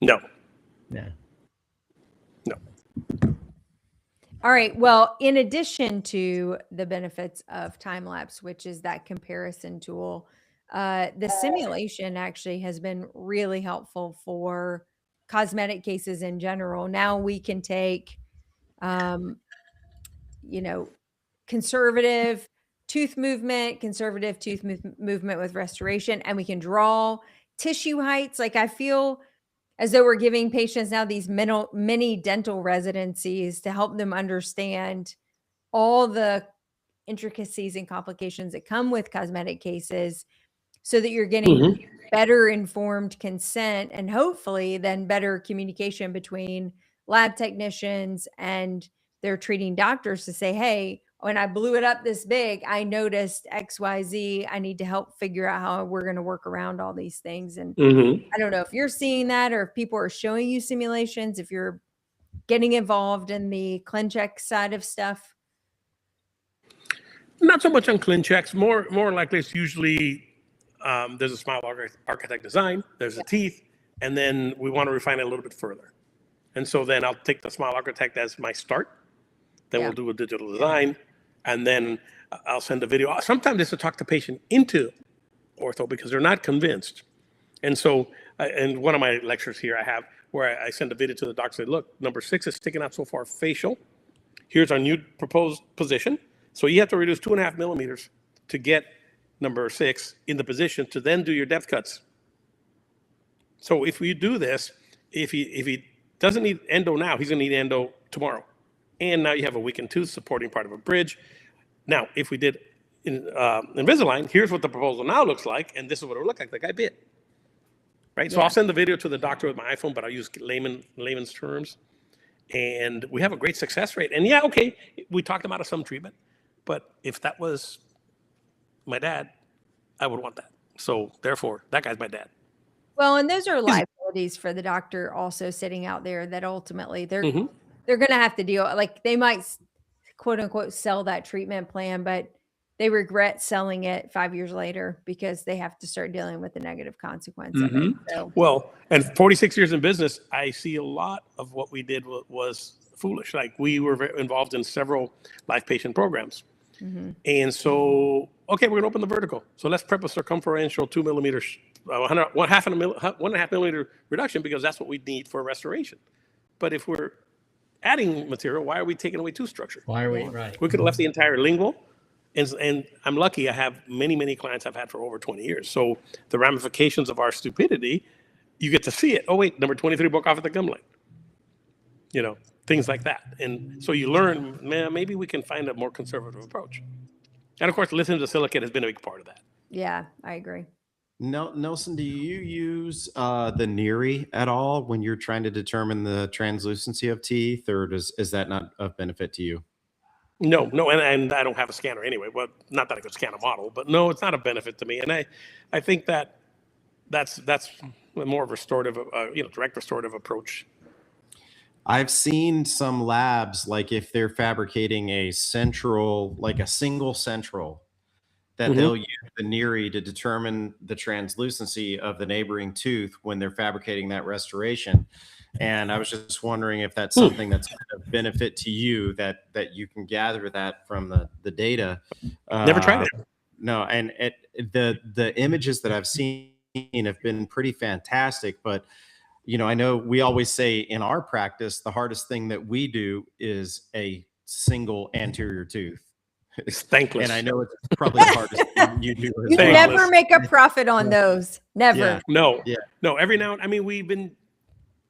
No. Yeah. No. All right. Well, in addition to the benefits of time lapse, which is that comparison tool, the simulation actually has been really helpful for cosmetic cases in general. Now we can take, conservative tooth movement with restoration, and we can draw tissue heights. Like, I feel as though we're giving patients now these mini dental residencies to help them understand all the intricacies and complications that come with cosmetic cases, so that you're getting better informed consent, and hopefully then better communication between lab technicians and their treating doctors to say, hey, when I blew it up this big, I noticed XYZ. I need to help figure out how we're going to work around all these things. And I don't know if you're seeing that, or if people are showing you simulations, if you're getting involved in the ClinCheck side of stuff. Not so much on ClinChecks. More likely it's usually there's a smile architect design, there's the teeth, and then we want to refine it a little bit further. And so then I'll take the smile architect as my start. Then we'll do a digital design, and then I'll send a video. Sometimes it's to talk the patient into ortho because they're not convinced. And so, in one of my lectures here, I have where I send a video to the doctor, say, look, number 6 is sticking out so far facial. Here's our new proposed position. So you have to reduce 2.5 millimeters to get number 6 in the position to then do your depth cuts. So if we do this, if he doesn't need endo now, he's gonna need endo tomorrow. And now you have a weakened tooth supporting part of a bridge. Now, if we did Invisalign, here's what the proposal now looks like, and this is what it would look like. The guy bit, right? So I'll send the video to the doctor with my iPhone, but I'll use layman's terms. And we have a great success rate. And yeah, okay, we talked about some treatment, but if that was my dad, I would want that. So therefore, that guy's my dad. Well, and those are liabilities for the doctor also sitting out there that ultimately they're going to have to deal. Like, they might quote unquote sell that treatment plan, but they regret selling it 5 years later because they have to start dealing with the negative consequence of it. So. Well, and 46 years in business, I see a lot of what we did was foolish. Like, we were involved in several life patient programs. And so, okay, we're gonna open the vertical. So let's prep a circumferential 2 millimeters, 1.5 millimeter reduction, because that's what we need for restoration. But if we're adding material, why are we taking away tooth structure? Why are we right? We could have left the entire lingual. And I'm lucky I have many clients I've had for over 20 years. So the ramifications of our stupidity, you get to see it. Oh, wait, number 23 broke off at the gum line. You know, things like that. And so you learn, man, maybe we can find a more conservative approach. And of course, lithium silicate has been a big part of that. Yeah, I agree. Nelson, do you use the NERI at all when you're trying to determine the translucency of teeth, or is that not of benefit to you? No, and I don't have a scanner anyway. Well, not that I could scan a model, but no, it's not a benefit to me. And I think that's more of a restorative, direct restorative approach. I've seen some labs, like if they're fabricating a central, like a single central, that they'll use the NERI to determine the translucency of the neighboring tooth when they're fabricating that restoration. And I was just wondering if that's something that's of benefit to you, that you can gather that from the data. Never tried it. No, and the images that I've seen have been pretty fantastic. But I know we always say in our practice, the hardest thing that we do is a single anterior tooth. It's thankless. And I know it's probably the hardest thing you do. You never make a profit on those. Never. Yeah. No. Every now and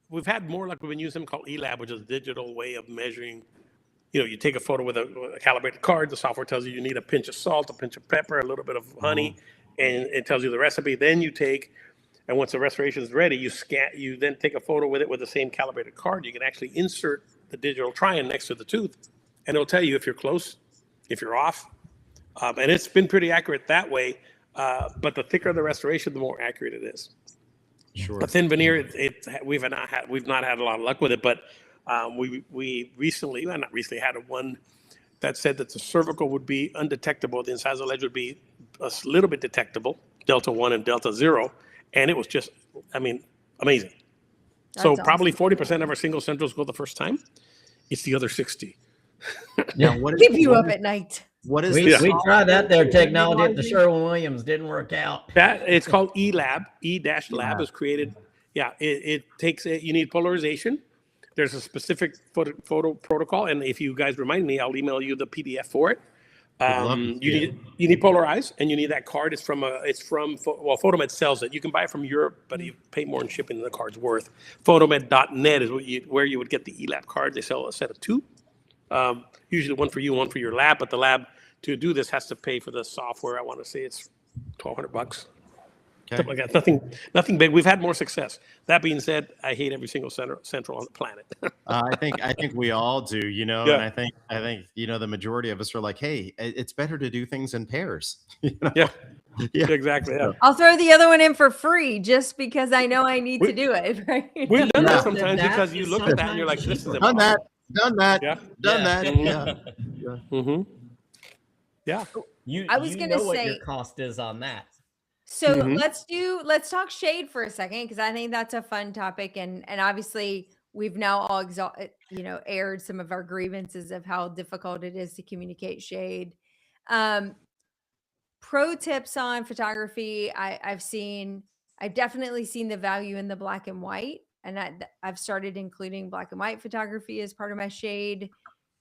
we've had more like we've been using called eLab, which is a digital way of measuring. You take a photo with a calibrated card. The software tells you need a pinch of salt, a pinch of pepper, a little bit of honey, and it tells you the recipe. Then you take, and once the restoration is ready, you then take a photo with it with the same calibrated card. You can actually insert the digital try-in next to the tooth, and it'll tell you if you're close, if you're off. And it's been pretty accurate that way. But the thicker the restoration, the more accurate it is. Sure. But thin veneer, we've not had a lot of luck with it. But we recently had one that said that the cervical would be undetectable. The incisal ledge would be a little bit detectable, delta 1 and delta 0, and it was just, I mean, amazing. So That's probably awesome. 40% of our single centrals go the first time. It's the other 60. Now, what is, Keep you what up is- at night. what is We this? tried that there technology at the utilizing? Sherwin-Williams. Didn't work out. That it's called eLab. E-Lab is created. Yeah, it takes you need polarization. There's a specific photo protocol, and if you guys remind me, I'll email you the PDF for it. love to see You need polarize, and you need that card. It's from Photomed sells it. You can buy it from Europe, but you pay more in shipping than the card's worth. Photomed.net is where you would get the eLab card. They sell a set of 2. Usually one for you, one for your lab, but the lab to do this has to pay for the software. I want to say it's $1,200. Something like that. Nothing big. We've had more success. That being said, I hate every single central on the planet. I think we all do, you know, Yeah. and I think you know the majority of us are like, hey, it's better to do things in pairs. You know? Yeah. Yeah. Exactly. Yeah. I'll throw the other one in for free just because I know I need to do it. Right? We've done that Yeah. sometimes That because you is look at that and you're like, this is sometimes Done that, impossible. done that, Yeah. done that. Yeah. Yeah. Mm-hmm. Yeah. I was gonna know what say- your cost is on that. So Mhm. let's talk shade for a second, because I think that's a fun topic, and obviously we've now all aired some of our grievances of how difficult it is to communicate shade. Pro tips on photography. I've definitely seen the value in the black and white, and I've started including black and white photography as part of my shade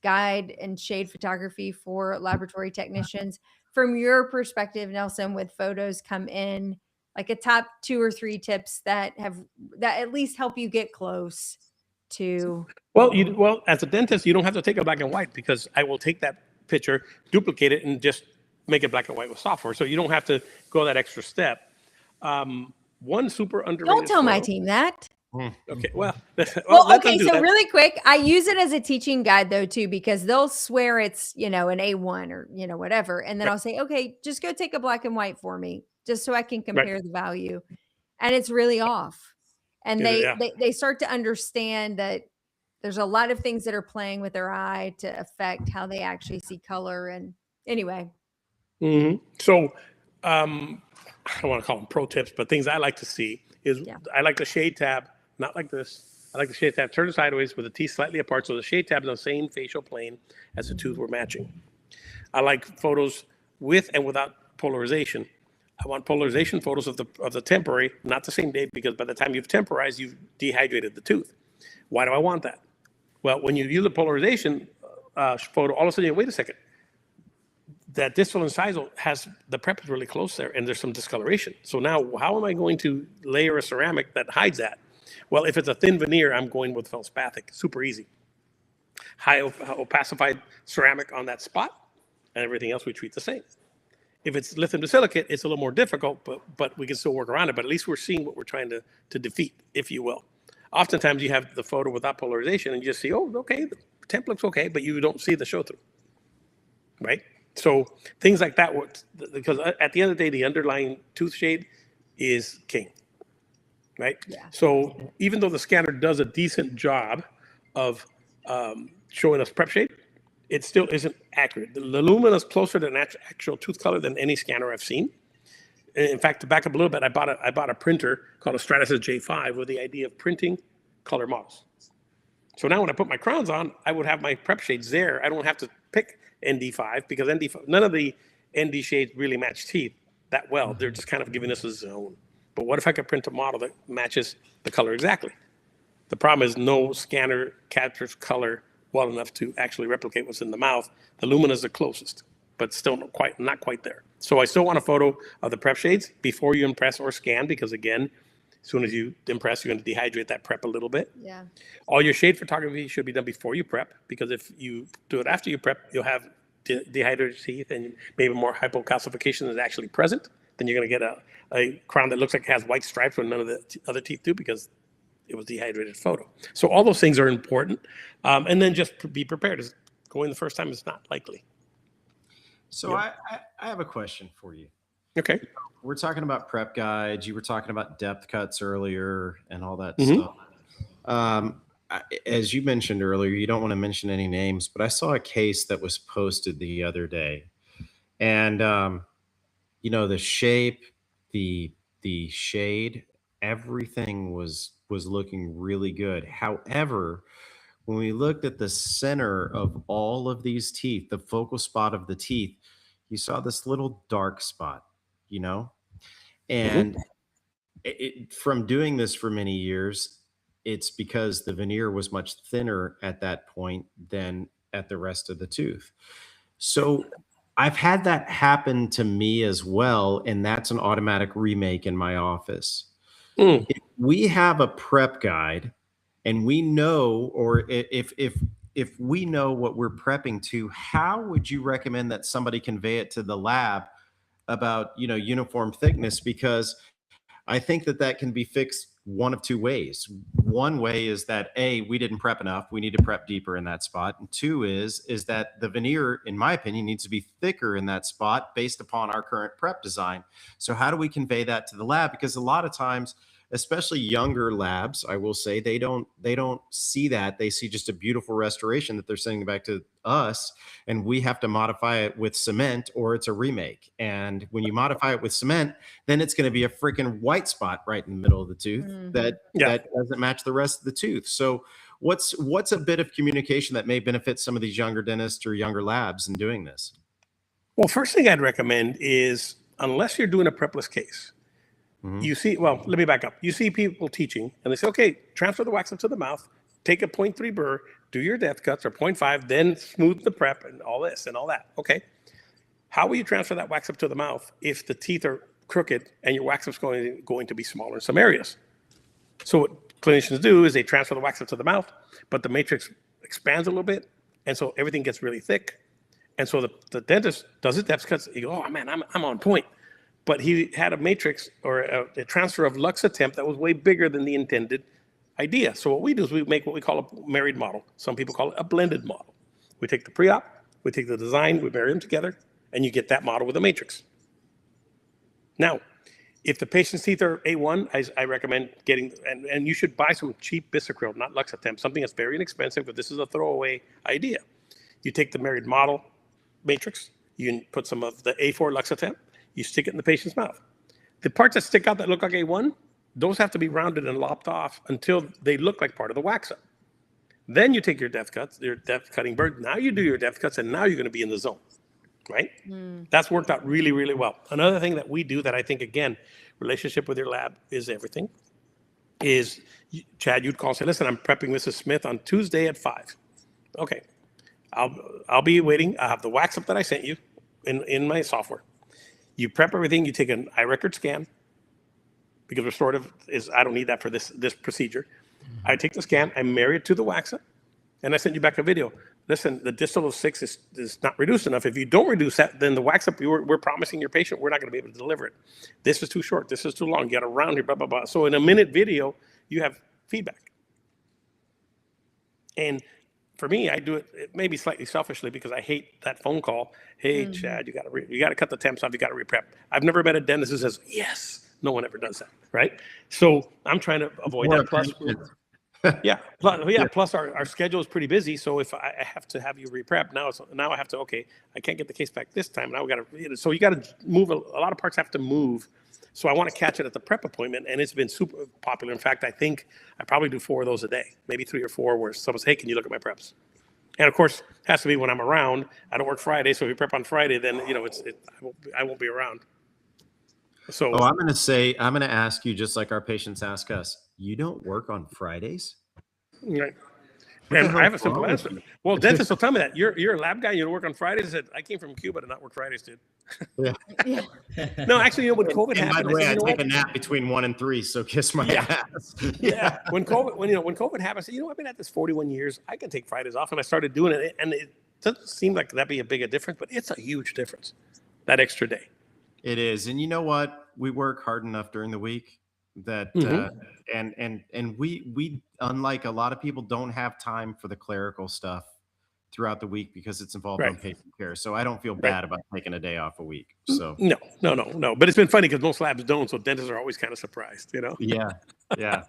guide and shade photography for laboratory technicians. From your perspective, Nelson, with photos come in, like a top 2 or 3 tips that at least help you get close to. Well, as a dentist, you don't have to take a black and white, because I will take that picture, duplicate it, and just make it black and white with software. So you don't have to go that extra step. One super underrated. Don't tell my photo- team that. Okay. Well, Well, let's okay, undo so that. really quick, I use it as a teaching guide though too, because they'll swear it's, an A1 or, whatever. And then Right. I'll say, okay, just go take a black and white for me, just so I can compare the value. And it's really off. And Yeah. they start to understand that there's a lot of things that are playing with their eye to affect how they actually see color. And anyway. Mm-hmm. So, I don't want to call them pro tips, but things I like to see is I like the shade tab, not like this. I like the shade tab turned sideways with the teeth slightly apart, so the shade tab is on the same facial plane as the tooth we're matching. I like photos with and without polarization. I want polarization photos of the temporary, not the same day, because by the time you've temporized, you've dehydrated the tooth. Why do I want that? Well, when you use a polarization photo, all of a sudden, wait a second. That distal incisal has the prep is really close there, and there's some discoloration. So now, how am I going to layer a ceramic that hides that? Well, if it's a thin veneer, I'm going with feldspathic. Super easy. High opacified ceramic on that spot, and everything else we treat the same. If it's lithium disilicate, it's a little more difficult, but we can still work around it. But at least we're seeing what we're trying to defeat, if you will. Oftentimes, you have the photo without polarization, and you just see, oh, okay, the temp looks okay, but you don't see the show through, right? So things like that work, because at the end of the day, the underlying tooth shade is king, right? Yeah. So even though the scanner does a decent job of showing us prep shade, it still isn't accurate. The lumen is closer to actual tooth color than any scanner I've seen. In fact, to back up a little bit, I bought a printer called a Stratasys J5 with the idea of printing color models. So now when I put my crowns on, I would have my prep shades there. I don't have to pick ND5, because none of the ND shades really match teeth that well. They're just kind of giving us a zone. But what if I could print a model that matches the color exactly? The problem is no scanner captures color well enough to actually replicate what's in the mouth. The lumina is the closest, but still not quite there. So I still want a photo of the prep shades before you impress or scan, because again, as soon as you impress, you're going to dehydrate that prep a little bit. Yeah. All your shade photography should be done before you prep, because if you do it after you prep, you'll have dehydrated teeth and maybe more hypocalcification is actually present. Then you're going to get a crown that looks like it has white stripes when none of the other teeth do, because it was dehydrated photo. So all those things are important. And then just be prepared. Going the first time is not likely. So I have a question for you. Okay. We're talking about prep guides. You were talking about depth cuts earlier and all that Mhm. stuff. As you mentioned earlier, you don't want to mention any names, but I saw a case that was posted the other day. And the shape, the shade, everything was looking really good. However, when we looked at the center of all of these teeth, the focal spot of the teeth, you saw this little dark spot, you know? And from doing this for many years, it's because the veneer was much thinner at that point than at the rest of the tooth. So I've had that happen to me as well, and that's an automatic remake in my office. Mm. If we have a prep guide and we know, or if we know what we're prepping to, how would you recommend that somebody convey it to the lab about, uniform thickness? Because I think that can be fixed one of two ways. One way is that A, we didn't prep enough. We need to prep deeper in that spot. And two is that the veneer, in my opinion, needs to be thicker in that spot based upon our current prep design. So how do we convey that to the lab? Because a lot of times, especially younger labs, I will say, they don't see that. They see just a beautiful restoration that they're sending back to us, and we have to modify it with cement, or it's a remake. And when you modify it with cement, then it's going to be a freaking white spot right in the middle of the tooth that doesn't match the rest of the tooth. So what's a bit of communication that may benefit some of these younger dentists or younger labs in doing this? Well, first thing I'd recommend is, unless you're doing a prepless case, you see, well, let me back up. You see people teaching and they say, okay, transfer the wax up to the mouth, take a 0.3 burr, do your depth cuts, or 0.5, then smooth the prep and all this and all that. Okay. How will you transfer that wax up to the mouth if the teeth are crooked and your wax up's going to be smaller in some areas? So what clinicians do is they transfer the wax up to the mouth, but the matrix expands a little bit. And so everything gets really thick. And so the dentist does his depth cuts. You go, oh man, I'm on point. But he had a matrix or a transfer of Luxatemp that was way bigger than the intended idea. So what we do is we make what we call a married model. Some people call it a blended model. We take the pre-op, we take the design, we marry them together, and you get that model with a matrix. Now, if the patient's teeth are A1, I recommend getting, and you should buy some cheap Bisacryl, not Luxatemp, something that's very inexpensive, but this is a throwaway idea. You take the married model matrix, you put some of the A4 Luxatemp, you stick it in the patient's mouth. The parts that stick out that look like A1, those have to be rounded and lopped off until they look like part of the wax up. Then you take your depth cuts, your depth cutting burr. Now you do your depth cuts, and now you're going to be in the zone, right? That's worked out really, really well. Another thing that we do that I think, again, relationship with your lab is everything, is, Chad, you'd call and say, listen, I'm prepping Mrs. Smith on Tuesday at 5. Okay, I'll be waiting. I have the wax up that I sent you in my software. You prep everything. You take an iRecord scan, because restorative is, I don't need that for this procedure. I take the scan, I marry it to the wax up, and I send you back a video. Listen, the distal of 6 is not reduced enough. If you don't reduce that, then the wax up, we're promising your patient we're not going to be able to deliver it. This is too short. This is too long. You got to round here, blah, blah, blah. So in a minute video, you have feedback. And for me, I do it maybe slightly selfishly because I hate that phone call. Hey, Chad, you got to cut the temps off. You got to reprep. I've never met a dentist who says, yes. No one ever does that, right? So I'm trying to avoid that. Plus our schedule is pretty busy. So if I have to have you reprep now I have to, okay, I can't get the case back this time. Now we got to, so you got to move, a lot of parts have to move. So I want to catch it at the prep appointment, and it's been super popular. In fact, I think I probably do 4 of those a day, maybe 3 or 4, where someone says, hey, can you look at my preps? And of course, it has to be when I'm around. I don't work Friday, so if you prep on Friday, then I won't be around. So I'm going to ask you, just like our patients ask us, you don't work on Fridays? Right. And I have a simple answer. Well, dentists will tell me that. You're a lab guy, you don't work on Fridays? I said, I came from Cuba to not work Fridays, dude. Yeah. No, actually, when COVID happened, by the way, I take a nap between 1 and 3, so kiss my ass. Yeah. When COVID happened, I said, I've been at this 41 years. I can take Fridays off, and I started doing it. And it doesn't seem like that'd be a big difference, but it's a huge difference, that extra day. It is. And you know what? We work hard enough during the week that and we unlike a lot of people, don't have time for the clerical stuff throughout the week because it's involved in patient care. So I don't feel bad about taking a day off a week. So no. But it's been funny because most labs don't, so dentists are always kind of surprised, Yeah.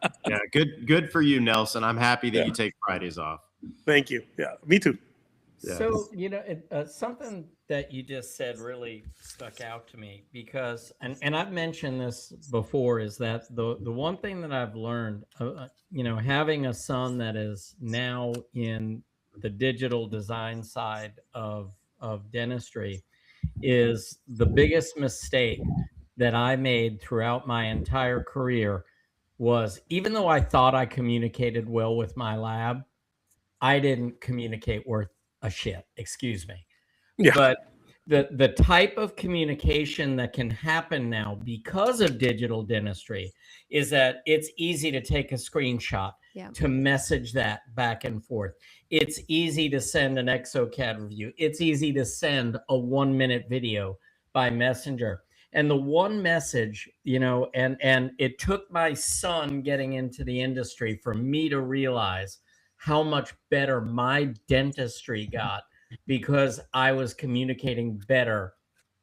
Good for you, Nelson. I'm happy that you take Fridays off. Thank you. Yeah, me too. Yeah. So, something that you just said really stuck out to me because, and I've mentioned this before, is that the one thing that I've learned, having a son that is now in the digital design side of dentistry, is the biggest mistake that I made throughout my entire career was, even though I thought I communicated well with my lab, I didn't communicate worth a shit, excuse me. Yeah. But the type of communication that can happen now because of digital dentistry is that it's easy to take a screenshot, to message that back and forth. It's easy to send an exocad review. It's easy to send a 1-minute video by messenger. And the one message, and it took my son getting into the industry for me to realize how much better my dentistry got because I was communicating better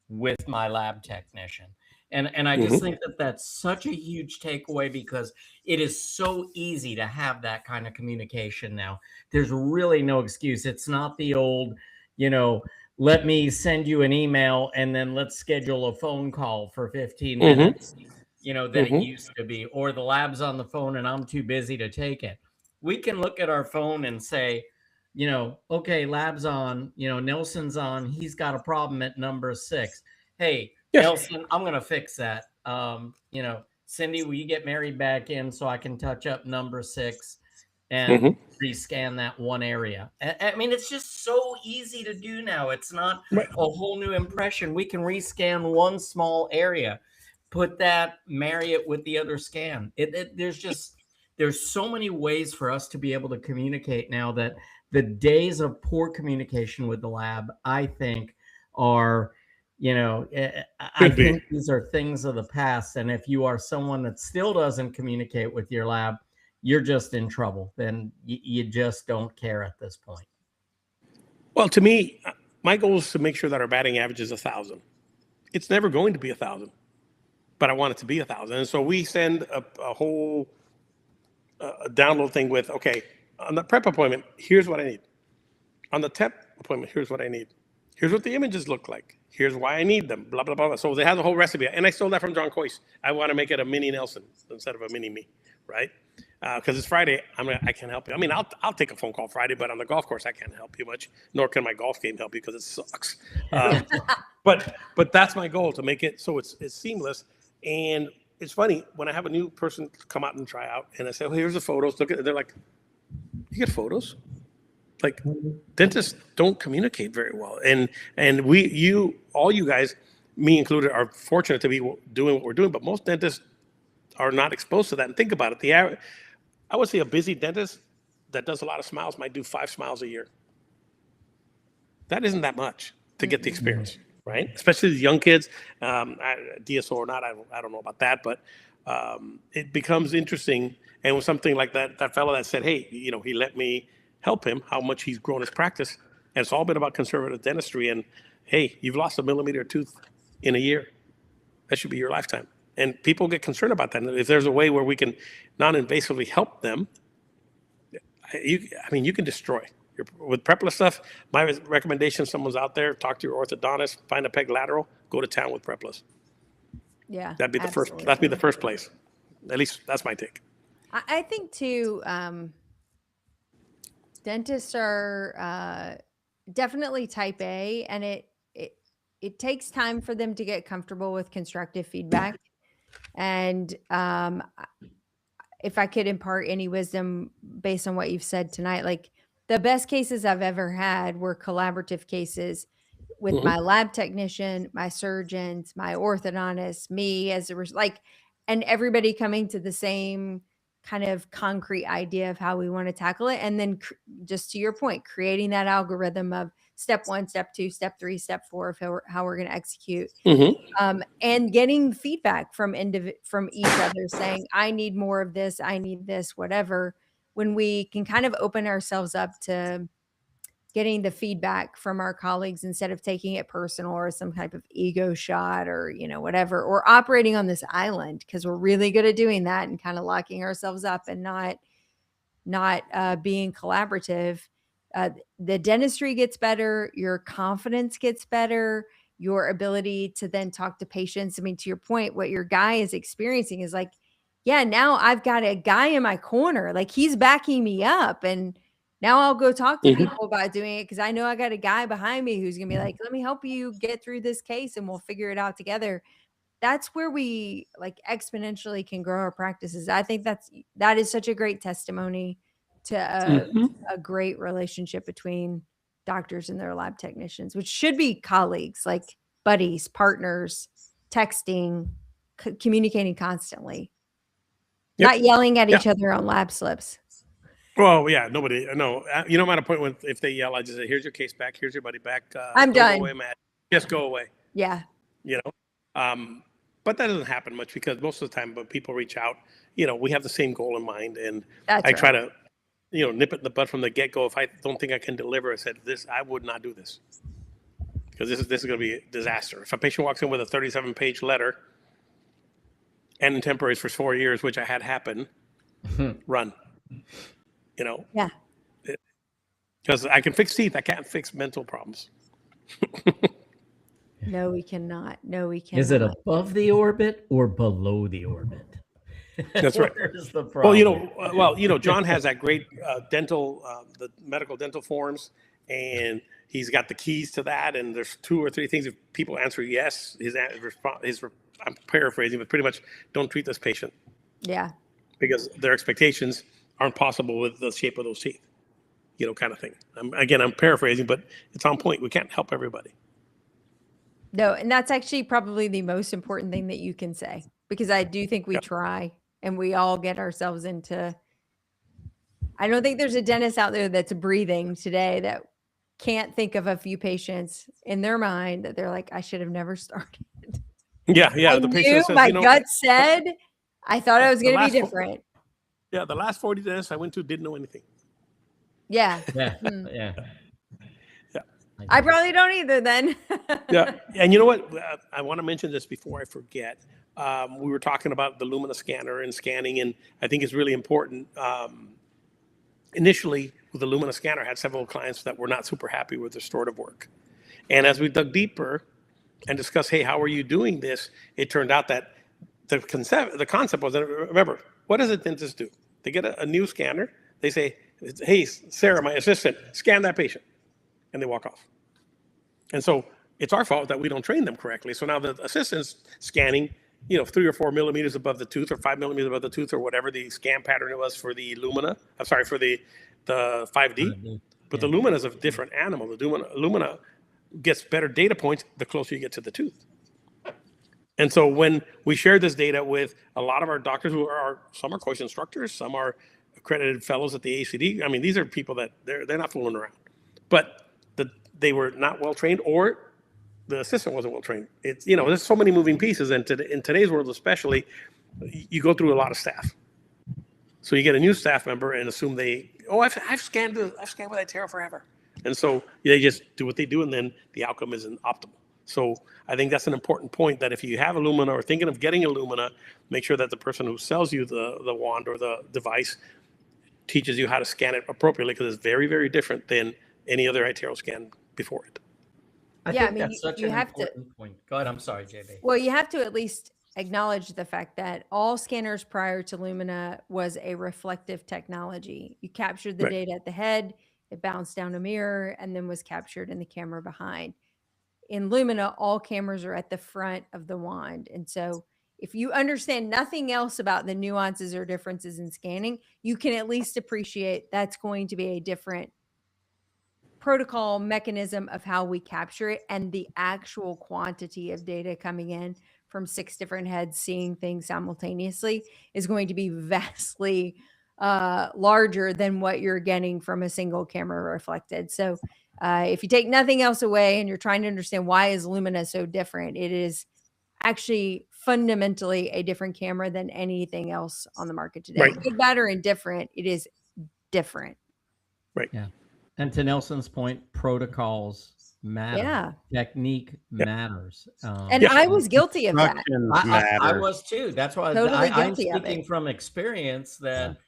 with my lab technician. And I just think that that's such a huge takeaway because it is so easy to have that kind of communication now. There's really no excuse. It's not the old, let me send you an email and then let's schedule a phone call for 15 minutes, that it used to be, or the lab's on the phone and I'm too busy to take it. We can look at our phone and say, okay, lab's on, Nelson's on, he's got a problem at number 6. Hey, Nelson, I'm going to fix that. Cindy, will you get Mary back in so I can touch up number 6 and rescan that one area? I mean, it's just so easy to do now. It's not a whole new impression. We can rescan one small area, put that, marry it with the other scan. There's so many ways for us to be able to communicate now that the days of poor communication with the lab, I think, are, I think these are things of the past. And if you are someone that still doesn't communicate with your lab, you're just in trouble. Then you just don't care at this point. Well, to me, my goal is to make sure that our batting average is 1,000. It's never going to be 1,000, but I want it to be 1,000. And so we send a whole download thing with, okay, on the prep appointment, here's what I need. On the TEP appointment, here's what I need. Here's what the images look like. Here's why I need them, blah, blah, blah, blah. So they have the whole recipe. And I stole that from John Coyce. I want to make it a mini Nelson instead of a mini me, right? Because it's Friday, I can't help you. I mean, I'll take a phone call Friday, but on the golf course, I can't help you much, nor can my golf game help you because it sucks. But that's my goal, to make it so it's seamless. And it's funny, when I have a new person come out and try out, and I say, oh, here's the photos. Look at it. They're like, you get photos? Like, dentists don't communicate very well. And all you guys, me included, are fortunate to be doing what we're doing, but most dentists are not exposed to that. And think about it. I would say a busy dentist that does a lot of smiles might do 5 smiles a year. That isn't that much to get the experience. Right? Especially the young kids, DSO or not, I don't know about that, but it becomes interesting. And with something like that fellow that said, hey, he let me help him, how much he's grown his practice. And it's all been about conservative dentistry. And hey, you've lost a millimeter of tooth in a year. That should be your lifetime. And people get concerned about that. And if there's a way where we can non-invasively help them, you can destroy. With Prepless stuff, my recommendation, someone's out there, talk to your orthodontist, find a peg lateral, go to town with Prepless. Yeah. That'd be the first place. At least that's my take. I think too, dentists are definitely type A, and it takes time for them to get comfortable with constructive feedback. And if I could impart any wisdom based on what you've said tonight, like, the best cases I've ever had were collaborative cases with my lab technician, my surgeons, my orthodontist, me and everybody coming to the same kind of concrete idea of how we want to tackle it. And then just to your point, creating that algorithm of step 1, step 2, step 3, step 4 of how we're going to execute, and getting feedback from each other saying, I need more of this, I need this, whatever. When we can kind of open ourselves up to getting the feedback from our colleagues instead of taking it personal or some type of ego shot or, whatever, or operating on this island, because we're really good at doing that and kind of locking ourselves up and not being collaborative. the dentistry gets better, your confidence gets better, your ability to then talk to patients. I mean, to your point, what your guy is experiencing is like, yeah, now I've got a guy in my corner, like he's backing me up. And now I'll go talk to people about doing it because I know I got a guy behind me who's going to be like, let me help you get through this case and we'll figure it out together. That's where we like exponentially can grow our practices. I think that is such a great testimony to a great relationship between doctors and their lab technicians, which should be colleagues, like buddies, partners, texting, communicating constantly, not yelling at each other on lab slips. Well, yeah, nobody. No, you know, I'm at a point when if they yell, I just say, "Here's your case back. Here's your buddy back. I'm done. Go away, Matt. Just go away." Yeah. You know, but that doesn't happen much because most of the time, when people reach out, you know, we have the same goal in mind, and I try to, you know, nip it in the bud from the get go. If I don't think I can deliver, I said this, I would not do this because this is going to be a disaster. If a patient walks in with a 37-page letter and in temporaries for 4 years, which I had happen, run. You know, because I can fix teeth, I can't fix mental problems. No, we cannot. No, we cannot. Is it above the orbit or below the orbit? That's right. Where's the problem? Well, you know, John has that great the medical dental forms, and he's got the keys to that. And there's 2 or 3 things. If people answer yes, I'm paraphrasing, but pretty much don't treat this patient. Yeah. Because their expectations aren't possible with the shape of those teeth, you know, kind of thing. I'm paraphrasing, but it's on point. We can't help everybody. No, and that's actually probably the most important thing that you can say, because I do think we try and we all get ourselves into, I don't think there's a dentist out there that's breathing today that can't think of a few patients in their mind that they're like, I should have never started. Yeah. The patient says, my gut said, I thought I was going to be different. Yeah, the last 40 dentists I went to didn't know anything. Yeah. Yeah. I probably don't either then. Yeah. And you know what? I want to mention this before I forget. We were talking about the Lumina scanner and scanning, and I think it's really important. Initially, with the Lumina scanner, I had several clients that were not super happy with the restorative work. And as we dug deeper and discussed, hey, how are you doing this? It turned out that the concept was, remember, what does a dentist do? They get a new scanner. They say, hey, Sarah, my assistant, scan that patient. And they walk off. And so it's our fault that we don't train them correctly. So now the assistant's scanning, you know, 3 or 4 millimeters above the tooth or 5 millimeters above the tooth or whatever the scan pattern it was for the Lumina. I'm sorry, for the 5D. But the Lumina is a different animal. The Lumina gets better data points the closer you get to the tooth. And so when we share this data with a lot of our doctors some are course instructors, some are accredited fellows at the ACD. I mean, these are people that they're not fooling around. But they were not well trained, or the assistant wasn't well trained. It's, you know, there's so many moving pieces, and in today's world especially, you go through a lot of staff. So you get a new staff member and assume I've scanned with iTero forever, and so they just do what they do, and then the outcome isn't optimal. So I think that's an important point, that if you have a Lumina or thinking of getting a Lumina, make sure that the person who sells you the wand or the device teaches you how to scan it appropriately, because it's very, very different than any other iTero scan before it. I think that's such an important point. Go ahead. I'm sorry, JB. Well, you have to at least acknowledge the fact that all scanners prior to Lumina was a reflective technology. You captured the data at the head, it bounced down a mirror, and then was captured in the camera behind. In Lumina, all cameras are at the front of the wand. And so if you understand nothing else about the nuances or differences in scanning, you can at least appreciate that's going to be a different protocol mechanism of how we capture it, and the actual quantity of data coming in from 6 different heads seeing things simultaneously is going to be vastly larger than what you're getting from a single camera reflected. So if you take nothing else away and you're trying to understand why is Lumina so different, it is actually fundamentally a different camera than anything else on the market today. Good, bad, or indifferent, it is different. Right. Yeah. And to Nelson's point, protocols matter. Yeah. Technique matters. And I was guilty of that. I was too. That's why I'm speaking from experience that,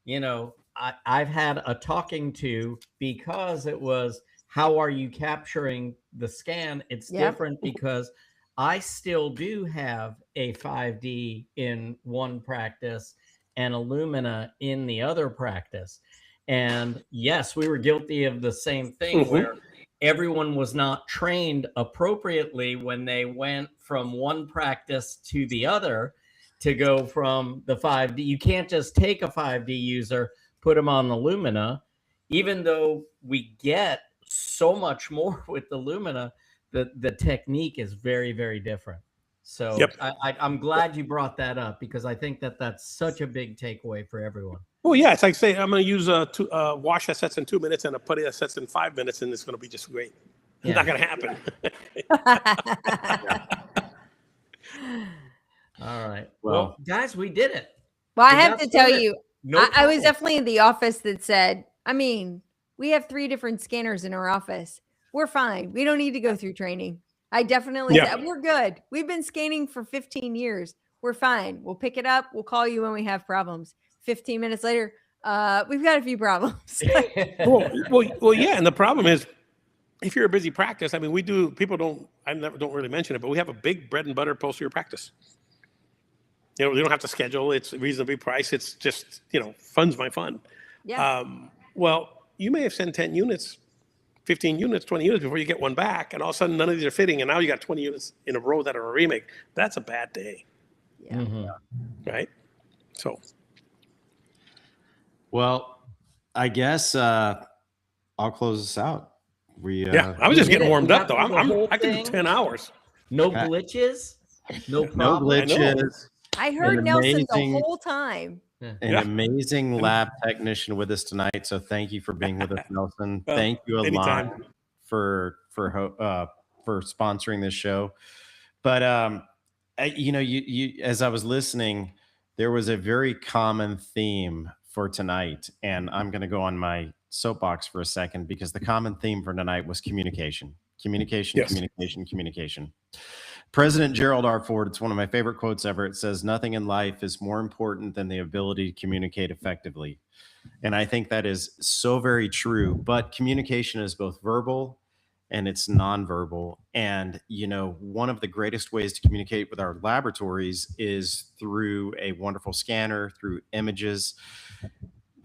you know, I've had a talking to because it was how are you capturing the scan? It's different because I still do have a 5D in one practice and Illumina in the other practice. And yes, we were guilty of the same thing where everyone was not trained appropriately when they went from one practice to the other to go from the 5D. You can't just take a 5D user, put them on the Illumina, even though we get so much more with the Illumina, the technique is very, very different. So I'm glad you brought that up because I think that that's such a big takeaway for everyone. Well, yeah, it's like saying I'm going to use a wash that sets in 2 minutes and a putty that sets in 5 minutes, and it's going to be just great. It's not going to happen. All right. Well, guys, we did it. Well, I have to tell you, No I was definitely in the office that said, I mean, we have 3 different scanners in our office. We're fine. We don't need to go through training. I definitely said, we're good. We've been scanning for 15 years. We're fine. We'll pick it up. We'll call you when we have problems. 15 minutes later, we've got a few problems. well, yeah. And the problem is, if you're a busy practice, I mean, don't really mention it, but we have a big bread and butter posterior practice. You know, they don't have to schedule. It's reasonably priced. It's just, fun's my fun. Yeah. Well, you may have sent 10 units, 15 units, 20 units before you get one back. And all of a sudden, none of these are fitting. And now you got 20 units in a row that are a remake. That's a bad day. Yeah. Right? So. Well, I guess I'll close this out. I was just getting warmed up, though. I can do 10 hours. No glitches. No glitches. I heard Nelson the whole time. An amazing lab technician with us tonight. So thank you for being with us, Nelson. Thank you a lot for sponsoring this show. But you as I was listening, there was a very common theme for tonight, and I'm going to go on my soapbox for a second because the common theme for tonight was communication. Communication. President Gerald R. Ford, it's one of my favorite quotes ever. It says, "Nothing in life is more important than the ability to communicate effectively." And I think that is so very true. But communication is both verbal and it's nonverbal. And, one of the greatest ways to communicate with our laboratories is through a wonderful scanner, through images.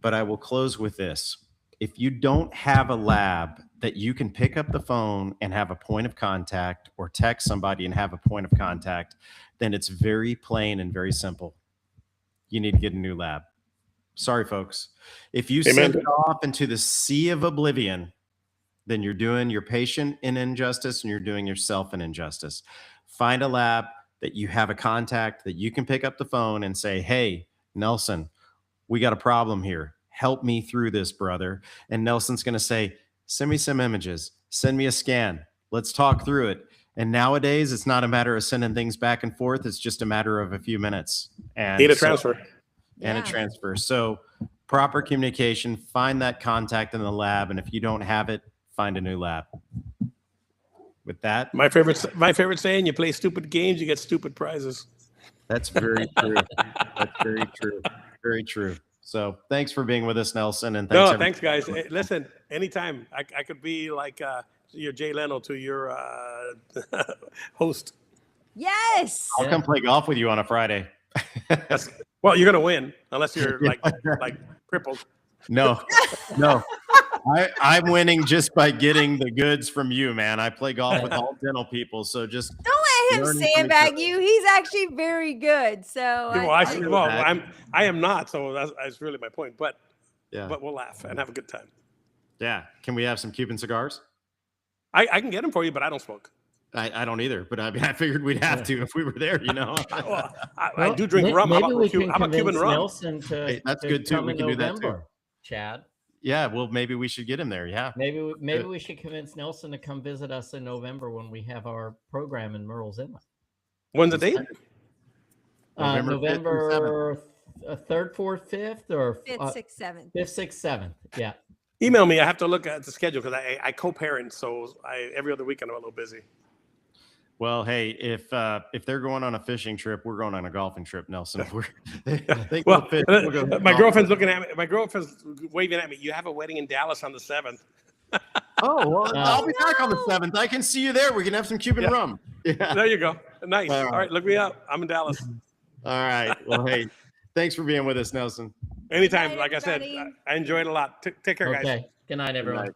But I will close with this. If you don't have a lab that you can pick up the phone and have a point of contact or text somebody and have a point of contact, then it's very plain and very simple. You need to get a new lab. Sorry, folks. If you send it off into the sea of oblivion, then you're doing your patient an injustice and you're doing yourself an injustice. Find a lab that you have a contact that you can pick up the phone and say, "Hey, Nelson, we got a problem here. Help me through this, brother." And Nelson's going to say, "Send me some images. Send me a scan. Let's talk through it." And nowadays, it's not a matter of sending things back and forth. It's just a matter of a few minutes. And data transfer. And a transfer. So proper communication, find that contact in the lab. And if you don't have it, find a new lab. With that, my favorite saying, you play stupid games, you get stupid prizes. That's very true. That's very true. Very true. So thanks for being with us, Nelson. And thanks, guys. Hey, listen, anytime. I could be like your Jay Leno to your host. Yes. I'll come play golf with you on a Friday. Well, you're gonna win unless you're like crippled. No. I'm winning just by getting the goods from you, man. I play golf with all dental people, so just don't let him sandbag you. He's actually very good. So I am not. So that's really my point. But we'll laugh and have a good time. Yeah. Can we have some Cuban cigars? I can get them for you, but I don't smoke. I don't either, but I figured we'd have to if we were there, Well, I do drink rum. How about Cuban rum? Nelson that's good too. We can do that too. Chad. Yeah, well, maybe we should get him there. Yeah. Maybe we should convince Nelson to come visit us in November when we have our program in Murrells Inlet. When's the date? November 3rd, 4th, 5th, or 5th, 6th, 7th. 5th, 6th, 7th. Yeah. Email me. I have to look at the schedule because I co-parent, so every other weekend I'm a little busy. Well, hey, if they're going on a fishing trip, we're going on a golfing trip, Nelson. I think Well, we'll go my girlfriend's looking at me. My girlfriend's waving at me. You have a wedding in Dallas on the 7th. Oh, well, I'll be back on the 7th. I can see you there. We can have some Cuban rum. Yeah. There you go. Nice. All All right, look me up. I'm in Dallas. All right. Well, hey, thanks for being with us, Nelson. Anytime. Good night, Like I said, everybody. I enjoyed it a lot. Take care, guys. Okay. Good night, everyone. Good night.